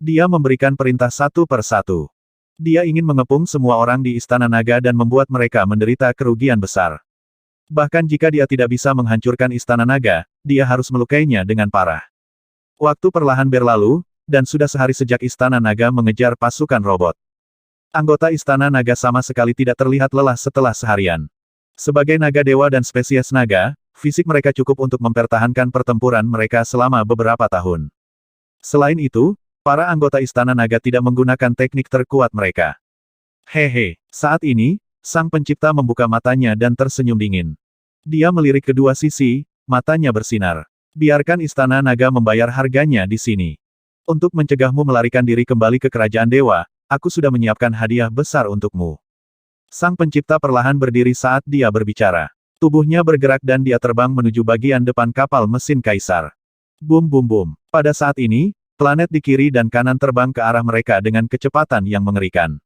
Dia memberikan perintah satu per satu. Dia ingin mengepung semua orang di Istana Naga dan membuat mereka menderita kerugian besar. Bahkan jika dia tidak bisa menghancurkan Istana Naga, dia harus melukainya dengan parah. Waktu perlahan berlalu, dan sudah sehari sejak Istana Naga mengejar pasukan robot. Anggota Istana Naga sama sekali tidak terlihat lelah setelah seharian. Sebagai naga dewa dan spesies naga, fisik mereka cukup untuk mempertahankan pertempuran mereka selama beberapa tahun. Selain itu, para anggota Istana Naga tidak menggunakan teknik terkuat mereka. Hehe, saat ini, sang pencipta membuka matanya dan tersenyum dingin. Dia melirik kedua sisi, matanya bersinar. Biarkan Istana Naga membayar harganya di sini. Untuk mencegahmu melarikan diri kembali ke kerajaan dewa, aku sudah menyiapkan hadiah besar untukmu. Sang pencipta perlahan berdiri saat dia berbicara. Tubuhnya bergerak dan dia terbang menuju bagian depan kapal mesin kaisar. Bum bum bum. Pada saat ini, planet di kiri dan kanan terbang ke arah mereka dengan kecepatan yang mengerikan.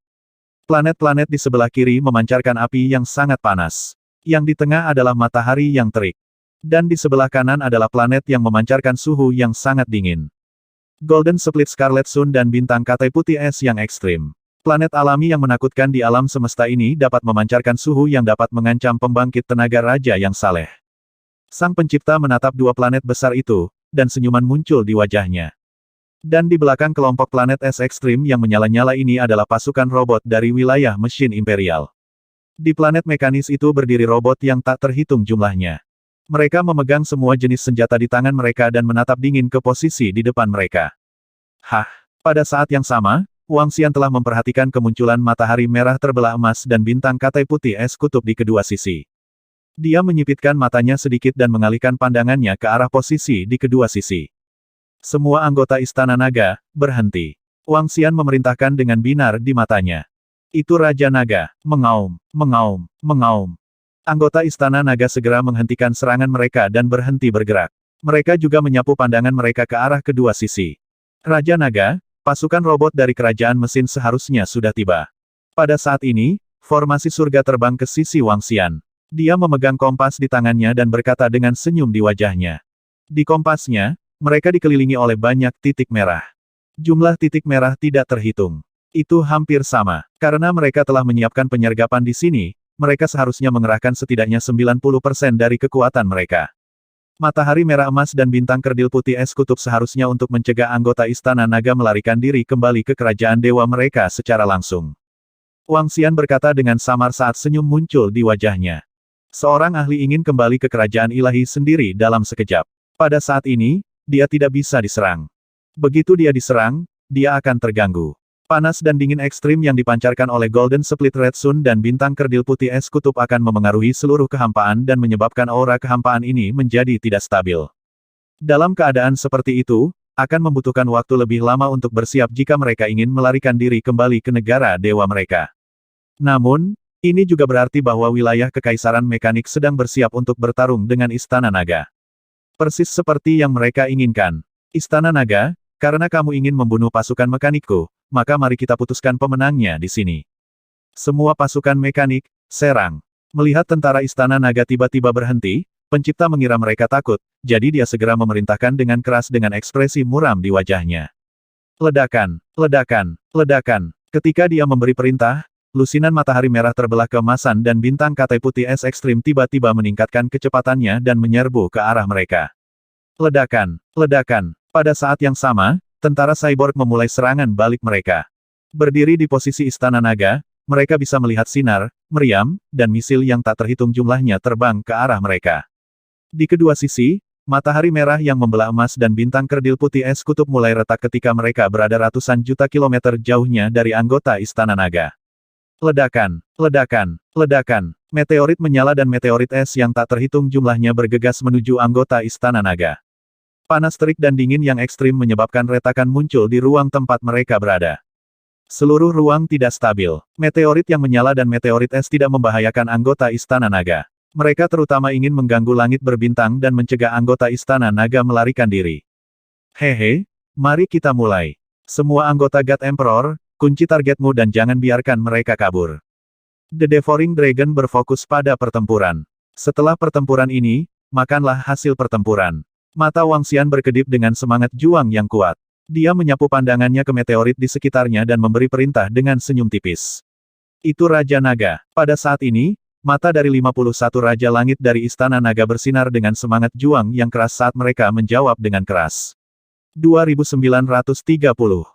Planet-planet di sebelah kiri memancarkan api yang sangat panas. Yang di tengah adalah matahari yang terik. Dan di sebelah kanan adalah planet yang memancarkan suhu yang sangat dingin. Golden Split Scarlet Sun dan bintang katai putih es yang ekstrim. Planet alami yang menakutkan di alam semesta ini dapat memancarkan suhu yang dapat mengancam pembangkit tenaga raja yang saleh. Sang pencipta menatap dua planet besar itu, dan senyuman muncul di wajahnya. Dan di belakang kelompok planet es ekstrim yang menyala-nyala ini adalah pasukan robot dari wilayah mesin imperial. Di planet mekanis itu berdiri robot yang tak terhitung jumlahnya. Mereka memegang semua jenis senjata di tangan mereka dan menatap dingin ke posisi di depan mereka. Hah! Pada saat yang sama, Wang Xian telah memperhatikan kemunculan matahari merah terbelah emas dan bintang katai putih es kutub di kedua sisi. Dia menyipitkan matanya sedikit dan mengalihkan pandangannya ke arah posisi di kedua sisi. Semua anggota Istana Naga, berhenti. Wang Xian memerintahkan dengan binar di matanya. Itu Raja Naga, mengaum, mengaum, mengaum. Anggota Istana Naga segera menghentikan serangan mereka dan berhenti bergerak. Mereka juga menyapu pandangan mereka ke arah kedua sisi. Raja Naga, pasukan robot dari kerajaan mesin seharusnya sudah tiba. Pada saat ini, formasi surga terbang ke sisi Wang Xian. Dia memegang kompas di tangannya dan berkata dengan senyum di wajahnya. Di kompasnya, mereka dikelilingi oleh banyak titik merah. Jumlah titik merah tidak terhitung. Itu hampir sama. Karena mereka telah menyiapkan penyergapan di sini, mereka seharusnya mengerahkan setidaknya 90% dari kekuatan mereka. Matahari merah emas dan bintang kerdil putih es kutub seharusnya untuk mencegah anggota Istana Naga melarikan diri kembali ke kerajaan dewa mereka secara langsung. Wang Xian berkata dengan samar saat senyum muncul di wajahnya. Seorang ahli ingin kembali ke kerajaan ilahi sendiri dalam sekejap. Pada saat ini, dia tidak bisa diserang. Begitu dia diserang, dia akan terganggu. Panas dan dingin ekstrim yang dipancarkan oleh Golden Split Red Sun dan bintang kerdil putih es kutub akan memengaruhi seluruh kehampaan dan menyebabkan aura kehampaan ini menjadi tidak stabil. Dalam keadaan seperti itu, akan membutuhkan waktu lebih lama untuk bersiap jika mereka ingin melarikan diri kembali ke negara dewa mereka. Namun, ini juga berarti bahwa wilayah Kekaisaran Mekanik sedang bersiap untuk bertarung dengan Istana Naga. Persis seperti yang mereka inginkan. Istana Naga, karena kamu ingin membunuh pasukan mekanikku, maka mari kita putuskan pemenangnya di sini. Semua pasukan mekanik, serang. Melihat tentara Istana Naga tiba-tiba berhenti, pencipta mengira mereka takut, jadi dia segera memerintahkan dengan keras dengan ekspresi muram di wajahnya. Ledakan, ledakan, ledakan. Ketika dia memberi perintah, lusinan matahari merah terbelah keemasan dan bintang katai putih es ekstrim tiba-tiba meningkatkan kecepatannya dan menyerbu ke arah mereka. Ledakan, ledakan. Pada saat yang sama, tentara cyborg memulai serangan balik mereka. Berdiri di posisi Istana Naga, mereka bisa melihat sinar, meriam, dan misil yang tak terhitung jumlahnya terbang ke arah mereka. Di kedua sisi, matahari merah yang membelah emas dan bintang kerdil putih es kutub mulai retak ketika mereka berada ratusan juta kilometer jauhnya dari anggota Istana Naga. Ledakan, ledakan, ledakan. Meteorit menyala dan meteorit es yang tak terhitung jumlahnya bergegas menuju anggota Istana Naga. Panas terik dan dingin yang ekstrim menyebabkan retakan muncul di ruang tempat mereka berada. Seluruh ruang tidak stabil. Meteorit yang menyala dan meteorit es tidak membahayakan anggota Istana Naga. Mereka terutama ingin mengganggu langit berbintang dan mencegah anggota Istana Naga melarikan diri. Hehe, mari kita mulai. Semua anggota God Emperor, kunci targetmu dan jangan biarkan mereka kabur. The Devouring Dragon berfokus pada pertempuran. Setelah pertempuran ini, makanlah hasil pertempuran. Mata Wang Xian berkedip dengan semangat juang yang kuat. Dia menyapu pandangannya ke meteorit di sekitarnya dan memberi perintah dengan senyum tipis. Itu Raja Naga. Pada saat ini, mata dari 51 Raja Langit dari Istana Naga bersinar dengan semangat juang yang keras saat mereka menjawab dengan keras. 2930